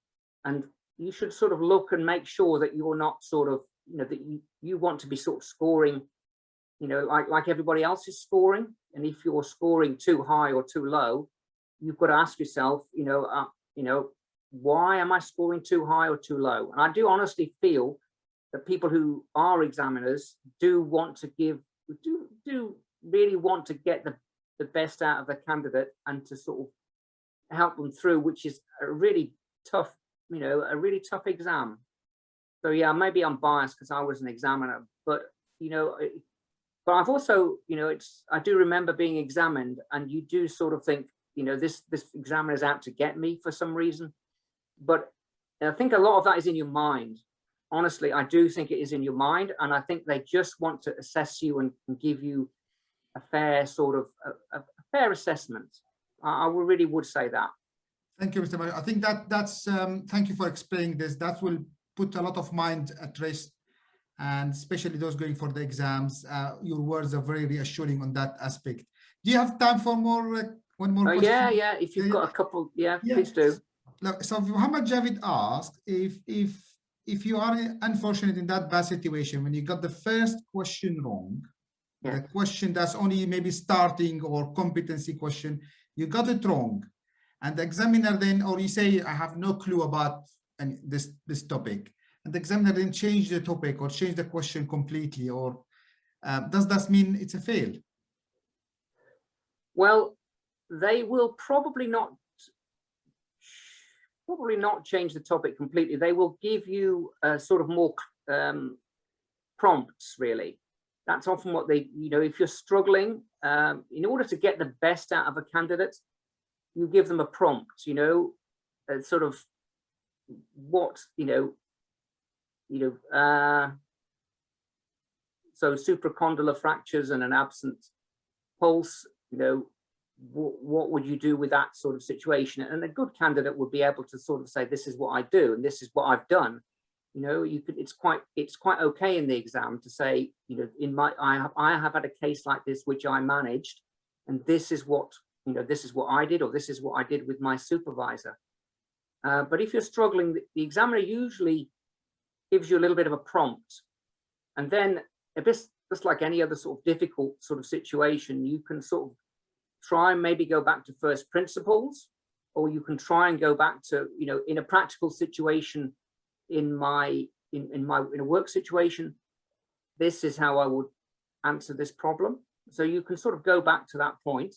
and you should sort of look and make sure that you're not sort of, that you want to be sort of scoring, like everybody else is scoring. And if you're scoring too high or too low, you've got to ask yourself, why am I scoring too high or too low? And I do honestly feel that people who are examiners do really want to get the best out of the candidate and to sort of help them through, which is a really tough exam. So yeah, maybe I'm biased because I was an examiner, but but I've also, I do remember being examined, and you do sort of think, this examiner's out to get me for some reason. But I think a lot of that is in your mind. Honestly, I do think it is in your mind, and I think they just want to assess you and give you a fair sort of a fair assessment. I really would say that. Thank you, Mr. Mayor. I think that's thank you for explaining this. That will put a lot of mind at rest, and especially those going for the exams. Your words are very reassuring on that aspect. Do you have time for more? One more question? Yeah. If you've got a couple, please do. Look, so Muhammad Javid asked if you are unfortunate in that bad situation when you got the first question wrong, the question that's only maybe starting or competency question, you got it wrong, and the examiner then, or you say, I have no clue about this topic, and the examiner then change the topic or change the question completely, or does that mean it's a fail? Well, they will probably not change the topic completely. They will give you sort of more prompts, really. That's often what they, if you're struggling, in order to get the best out of a candidate, you give them a prompt, sort of what, so supracondylar fractures and an absent pulse, what would you do with that sort of situation? And a good candidate would be able to sort of say, this is what I do, and this is what I've done. It's quite okay in the exam to say, I have had a case like this which I managed, and this is what I did, or this is what I did with my supervisor. But if you're struggling, the examiner usually gives you a little bit of a prompt, and then just like any other sort of difficult sort of situation, you can sort of try and maybe go back to first principles, or you can try and go back to, in a practical situation, in a work situation, this is how I would answer this problem. So you can sort of go back to that point.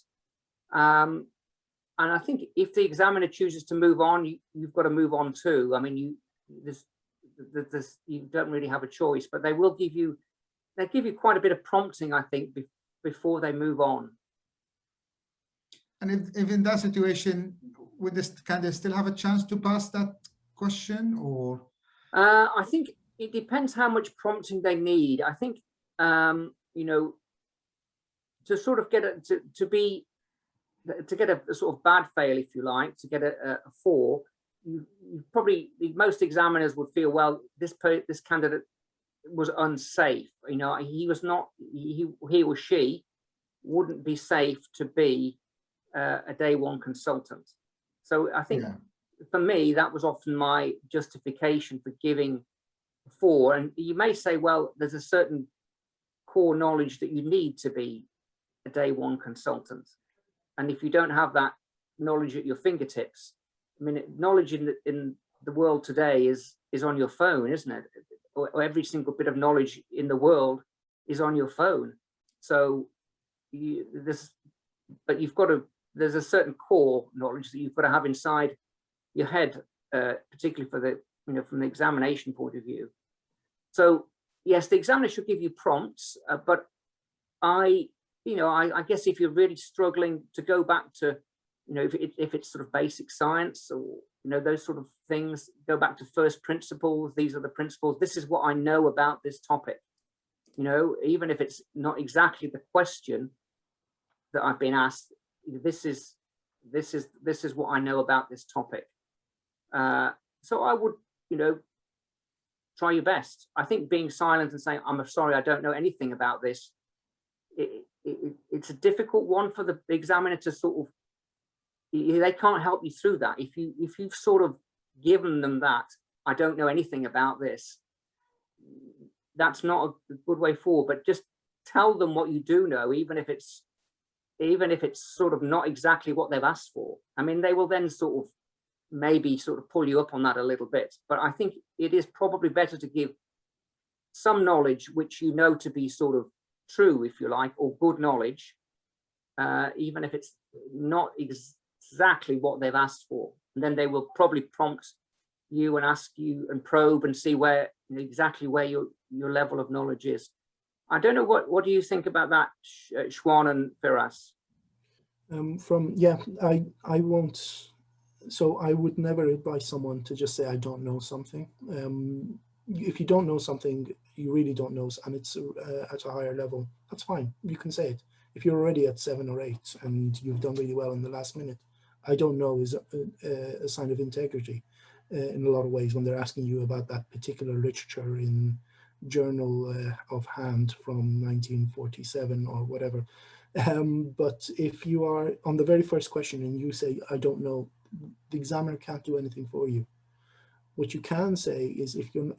And I think if the examiner chooses to move on, you've got to move on too. I mean, you don't really have a choice, but they give you quite a bit of prompting, I think, before they move on. And if in that situation, would this candidate still have a chance to pass that question, or? I think it depends how much prompting they need. I think, to sort of get to get a sort of bad fail, if you like, to get a 4, you probably, most examiners would feel, well, this candidate was unsafe. He was not, he or she wouldn't be safe to be a day one consultant. So I think for me, that was often my justification for giving 4. And you may say, well, there's a certain core knowledge that you need to be a day one consultant. And if you don't have that knowledge at your fingertips, I mean, knowledge in the world today is on your phone, isn't it? Or every single bit of knowledge in the world is on your phone. So but you've got to, there's a certain core knowledge that you've got to have inside your head, particularly for the, from the examination point of view. So yes, the examiner should give you prompts, but I guess if you're really struggling, to go back to, if it's sort of basic science or, those sort of things, go back to first principles. These are the principles. This is what I know about this topic. Even if it's not exactly the question that I've been asked, this is what I know about this topic. So I would, try your best. I think being silent and saying, I'm sorry, I don't know anything about this, it's a difficult one for the examiner to sort of, they can't help you through that. If you've sort of given them that, I don't know anything about this, that's not a good way forward. But just tell them what you do know, even if it's sort of not exactly what they've asked for. I mean, they will then sort of maybe sort of pull you up on that a little bit. But I think it is probably better to give some knowledge which you know to be sort of true, if you like, or good knowledge, even if it's not exactly what they've asked for. And then they will probably prompt you and ask you and probe and see where exactly where your level of knowledge is. I don't know what do you think about that, Shwan and Firas? I won't. So I would never advise someone to just say I don't know something. If you don't know something, you really don't know, and it's at a higher level, that's fine. You can say it. If you're already at 7 or 8 and you've done really well in the last minute, I don't know is a sign of integrity in a lot of ways when they're asking you about that particular literature in Journal of Hand from 1947 or whatever. But if you are on the very first question and you say, I don't know, the examiner can't do anything for you. What you can say is if you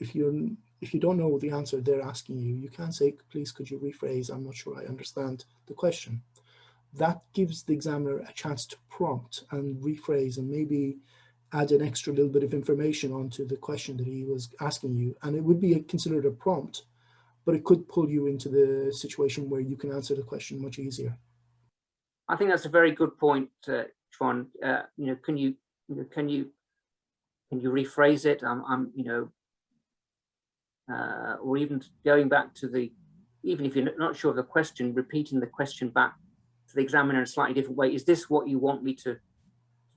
don't know the answer they're asking you, you can say, please, could you rephrase? I'm not sure I understand the question. That gives the examiner a chance to prompt and rephrase and maybe add an extra little bit of information onto the question that he was asking you. And it would be considered a prompt, but it could pull you into the situation where you can answer the question much easier. I think that's a very good point, Juan. Can you rephrase it? Or even going back to even if you're not sure of the question, repeating the question back to the examiner in a slightly different way. Is this what you want me to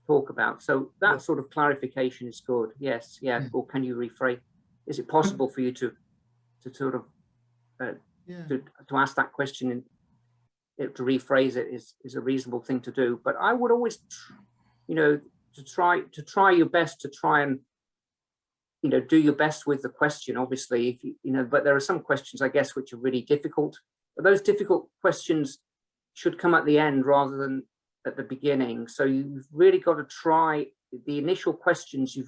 talk about? So that sort of clarification is good. Yes, yeah. Or can you rephrase? Is it possible for you to sort of to ask that question and to rephrase it is a reasonable thing to do? But I would always, to try your best to try and do your best with the question. Obviously, if but there are some questions, I guess, which are really difficult. But those difficult questions should come at the end rather than at the beginning. So you've really got to try the initial questions. You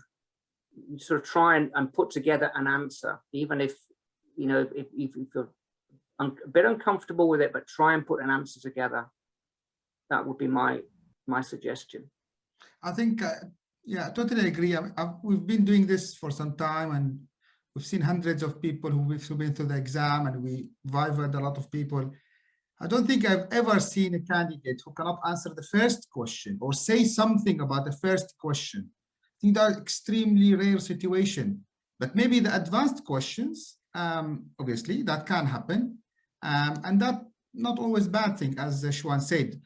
sort of try and put together an answer, even if if you're a bit uncomfortable with it, but try and put an answer together. That would be my suggestion. I think, I totally agree. We've been doing this for some time, and we've seen hundreds of people who've been through the exam, and we vivaed a lot of people. I don't think I've ever seen a candidate who cannot answer the first question or say something about the first question. I think that's an extremely rare situation, but maybe the advanced questions, obviously that can happen. And that not always a bad thing, as Shwan said,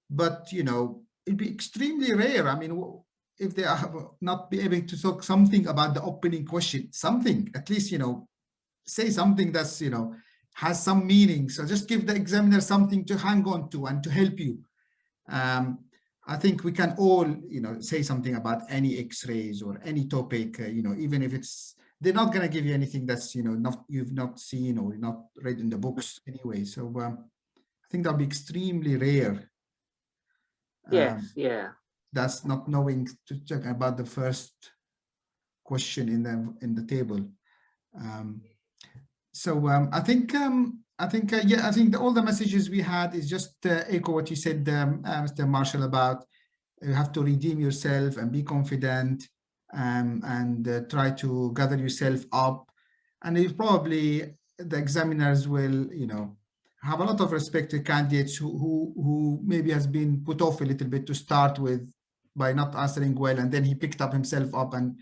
but it'd be extremely rare. I mean, if they are not be able to talk something about the opening question, something at least, say something that's has some meaning. So just give the examiner something to hang on to and to help you. I think we can all say something about any X-rays or any topic, even if they're not going to give you anything that's you've not seen or not read in the books anyway. So I think that'll be extremely rare. Yes, that's not knowing to check about the first question in the table. I think all the messages we had is just echo what you said, Mr. Marshall, about you have to redeem yourself and be confident, and try to gather yourself up. And if probably the examiners will, have a lot of respect to candidates who maybe has been put off a little bit to start with by not answering well, and then he picked up himself up and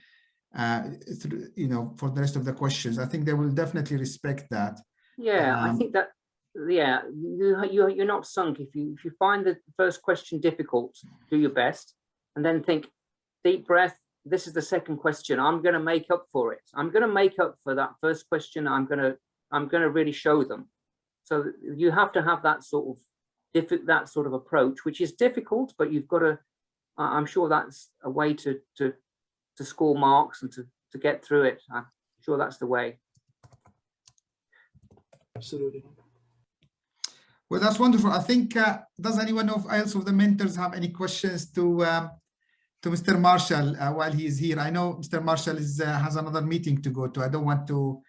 for the rest of the questions. I think they will definitely respect that. I think that you're not sunk. If you find the first question difficult, do your best, and then think, deep breath. This is the second question. I'm going to make up for it. I'm going to make up for that first question. I'm going to really show them. So you have to have that sort of approach, which is difficult, but you've got to. I'm sure that's a way to score marks and to get through it. I'm sure that's the way. Absolutely. Well, that's wonderful. I think, does anyone else of the mentors have any questions to Mr. Marshall while he is here? I know Mr. Marshall has another meeting to go to. I don't want to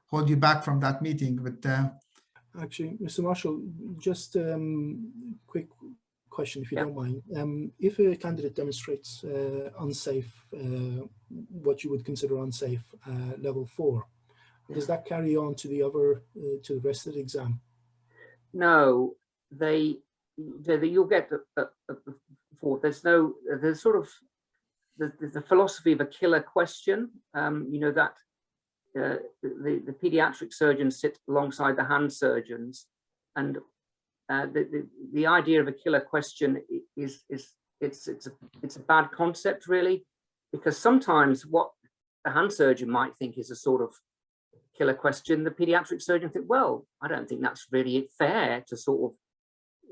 hold you back from that meeting, but actually, Mr. Marshall, just quick question, if you don't mind. If a candidate demonstrates unsafe, what you would consider unsafe, level 4, does that carry on to the rest of the exam? No, you'll get the 4. There's sort of the philosophy of a killer question. That the pediatric surgeons sit alongside the hand surgeons, and the idea of a killer question is it's a bad concept, really, because sometimes what the hand surgeon might think is a sort of killer question, the pediatric surgeon think, well, I don't think that's really fair to sort of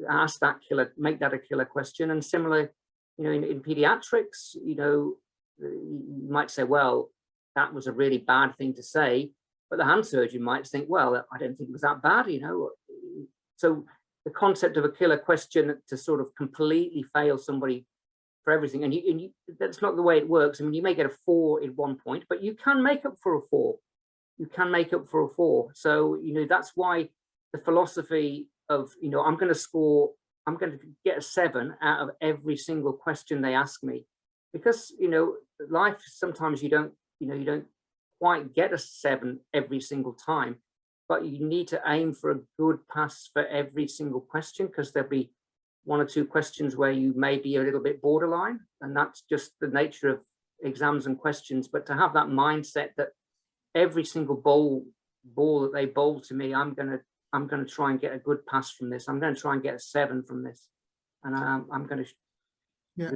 ask that make that a killer question. And similarly, you know, in pediatrics, you know, you might say, well, that was a really bad thing to say, but the hand surgeon might think, well, I don't think it was that bad, you know. So the concept of a killer question to sort of completely fail somebody for everything, and that's not the way it works. I mean, you may get a 4 in one point, but you can make up for a 4. You can make up for a 4. So, you know, that's why the philosophy of, you know, I'm going to get a 7 out of every single question they ask me, because, you know, life, sometimes you don't quite get a 7 every single time, but you need to aim for a good pass for every single question, because there'll be 1 or 2 questions where you may be a little bit borderline, and that's just the nature of exams and questions. But to have that mindset that every single ball that they bowl to me, I'm gonna try and get a good pass from this. I'm going to try and get a 7 from this, and I'm going to. Yeah,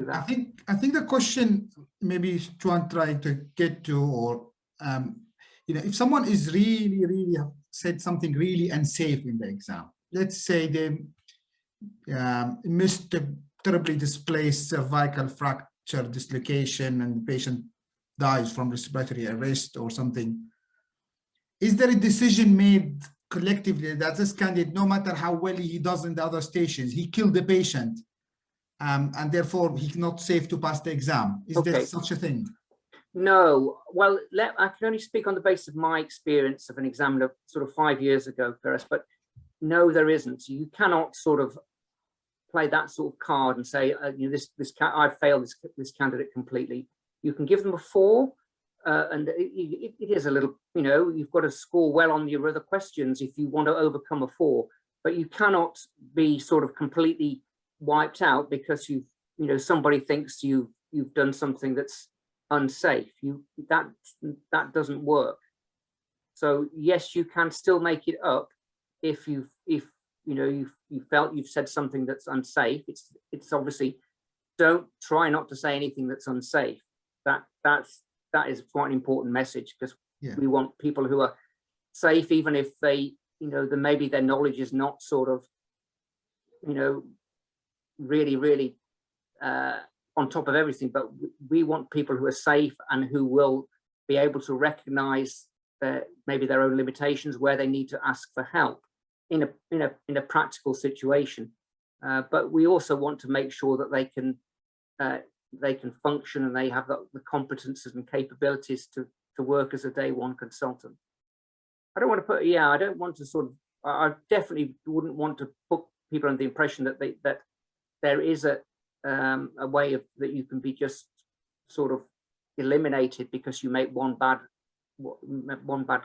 I think the question maybe Chuan trying to get to, or you know, if someone is really said something really unsafe in the exam, let's say they missed a terribly displaced cervical fracture dislocation and the patient dies from respiratory arrest or something, is there a decision made collectively that this candidate, no matter how well he does in the other stations, he killed the patient, and therefore he's not safe to pass the exam? Is there such a thing? No. Well, I can only speak on the basis of my experience of an examiner sort of 5 years ago, Ferris, but no, there isn't. You cannot sort of play that sort of card and say, you know, I failed this candidate completely. You can give them a 4, and it is a little, you know, you've got to score well on your other questions if you want to overcome a 4, but you cannot be sort of completely wiped out because you know, somebody thinks you've done something that's unsafe. That doesn't work. So yes, you can still make it up if you know you felt you've said something that's unsafe. It's obviously, don't try not to say anything that's unsafe. That is quite an important message, because we want people who are safe, even if they, you know, maybe their knowledge is not sort of, you know, really on top of everything, but we want people who are safe and who will be able to recognize maybe their own limitations, where they need to ask for help in a practical situation. But we also want to make sure that they can function and they have the competences and capabilities to work as a day 1 consultant. I don't want to put, I don't want to sort of, I definitely wouldn't want to put people under the impression that there is a way of that you can be just sort of eliminated because you make one bad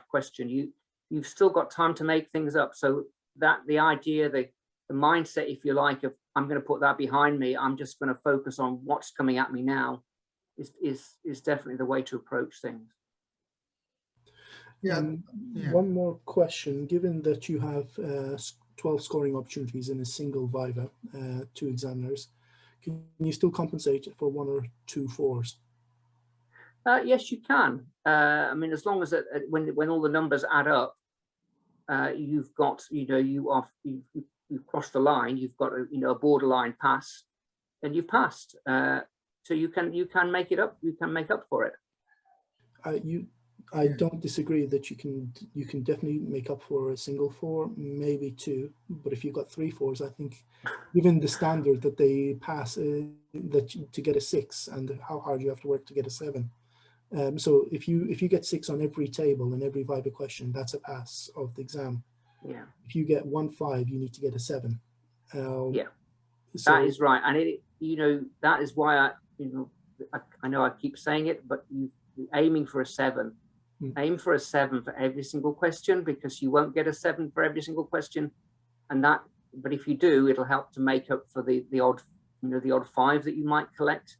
question. You've still got time to make things up. So that the idea, the mindset, if you like, of I'm going to put that behind me, I'm just going to focus on what's coming at me now, is definitely the way to approach things. One more question. Given that you have 12 scoring opportunities in a single viva, 2 examiners, can you still compensate for 1 or 2 4s? Yes, you can. I mean, as long as when all the numbers add up, you've got, you know, you've crossed the line. You've got a borderline pass, and you've passed. So you can make it up. You can make up for it. I don't disagree that you can definitely make up for a single 4, maybe 2. But if you've got 3 4s, I think, given the standard that they pass, to get a 6, and how hard you have to work to get a 7. So if you get 6 on every table and every viva question, that's a pass of the exam. Yeah. If you get 1 5, you need to get a 7. Yeah, so that is right, and that is why I know I keep saying it, but you're aiming for a 7. Aim for a 7 for every single question, because you won't get a 7 for every single question, but if you do, it'll help to make up for the odd 5 that you might collect.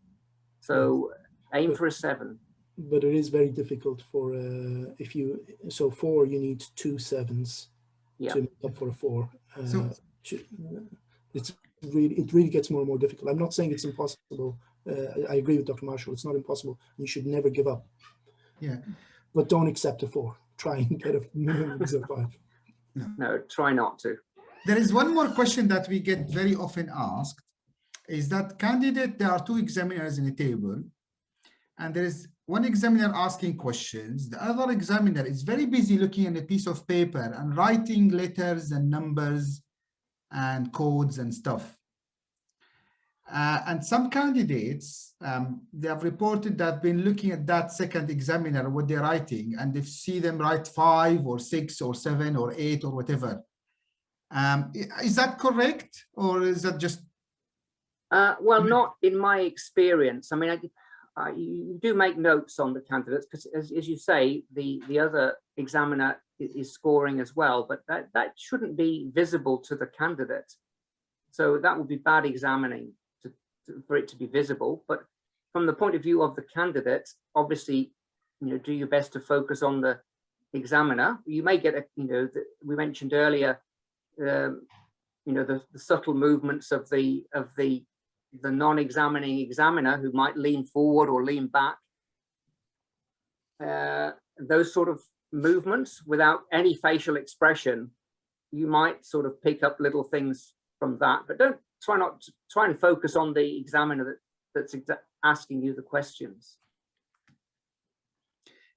So aim for a 7. but it is very difficult for if you, so 4, you need 2 7s Yeah. to make up for a 4. So- It really gets more and more difficult. I'm not saying it's impossible. I agree with Dr. Marshall. It's not impossible. You should never give up. Yeah. But don't accept a 4. Try and get a minimum of 5. No, try not to. There is one more question that we get very often asked, is that candidate, there are 2 examiners in a table, and there is one examiner asking questions. The other examiner is very busy looking at a piece of paper and writing letters and numbers and codes and stuff. And some candidates, they have reported that been looking at that second examiner, what they're writing, and they see them write 5 or 6 or 7 or 8 or whatever. Is that correct, or is that just? Well, not in my experience. I mean, you do make notes on the candidates because, as you say, the other examiner is scoring as well, but that shouldn't be visible to the candidate. So that would be bad examining for it to be visible. But from the point of view of the candidate, obviously, do your best to focus on the examiner. You may get we mentioned earlier, the subtle movements of the non-examining examiner who might lean forward or lean back. Those sort of movements without any facial expression, you might sort of pick up little things from that, but try and focus on the examiner that's asking you the questions.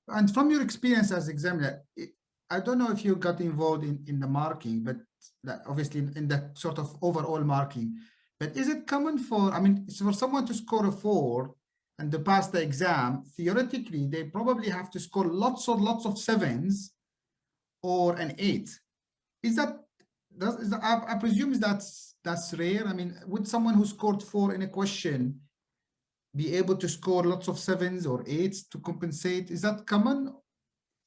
And from your experience as examiner, I don't know if you got involved in the marking, but obviously in the sort of overall marking, but is it common for, I mean, for someone to score a 4 and to pass the exam, theoretically, they probably have to score lots of 7s or an 8. Is that, I presume that's rare? I mean, would someone who scored 4 in a question be able to score lots of 7s or 8s to compensate? Is that common?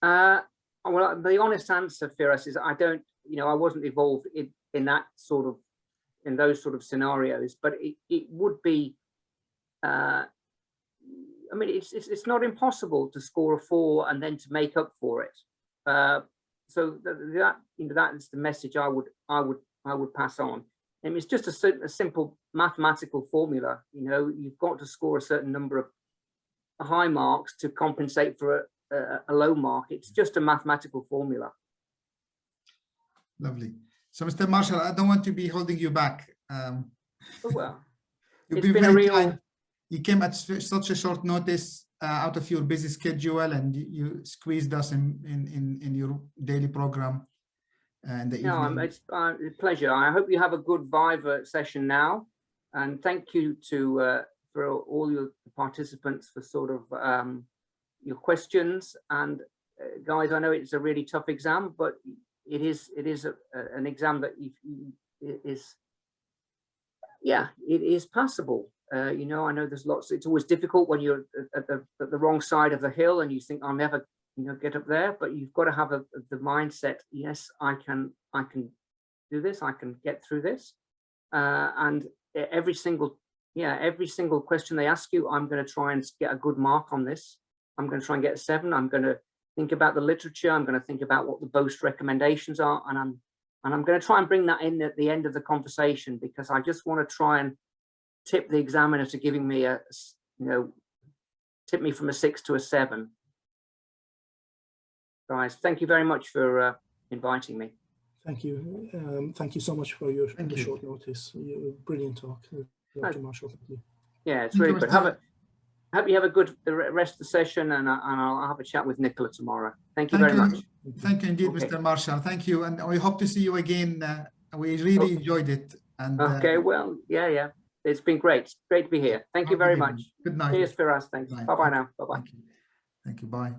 Well, the honest answer, Firas, is I don't, I wasn't involved in that sort of, in those sort of scenarios, but it would be, I mean, it's not impossible to score a 4 and then to make up for it. So that is the message I would pass on. I mean, it's just a simple mathematical formula. You've got to score a certain number of high marks to compensate for a low mark. It's just a mathematical formula. Lovely. So, Mr. Marshall, I don't want to be holding you back. Well, you've it's been been a very real. kind. You came at such a short notice out of your busy schedule, and you squeezed us in your daily program in the evening. No, it's a pleasure. I hope you have a good Viva session now, and thank you for all your participants for sort of your questions. And guys, I know it's a really tough exam, but it is an exam that it is passable. I know there's lots. It's always difficult when you're at the wrong side of the hill and you think I'll never get up there, but you've got to have the mindset. Yes, I can do this. I can get through this. And every single question they ask you, I'm going to try and get a good mark on this. I'm going to try and get a 7. I'm going to think about the literature. I'm going to think about what the BOST recommendations are, and I'm going to try and bring that in at the end of the conversation, because I just want to try and tip the examiner to giving me tip me from a 6 to a 7. Guys, thank you very much for inviting me. Thank you. Thank you so much for your short notice. Brilliant talk, Dr. Marshall. Thank you. Yeah, it's really good. Hope you have a good rest of the session, and I'll have a chat with Nicola tomorrow. Thank you very much. Thank you indeed, Mr. Marshall. Thank you, and we hope to see you again. We really enjoyed it. And okay, well, yeah, it's been great. It's great to be here. Thank you very much. Good night. Cheers, Firas. Thanks. Bye-bye now. Bye-bye. Thank you. Bye.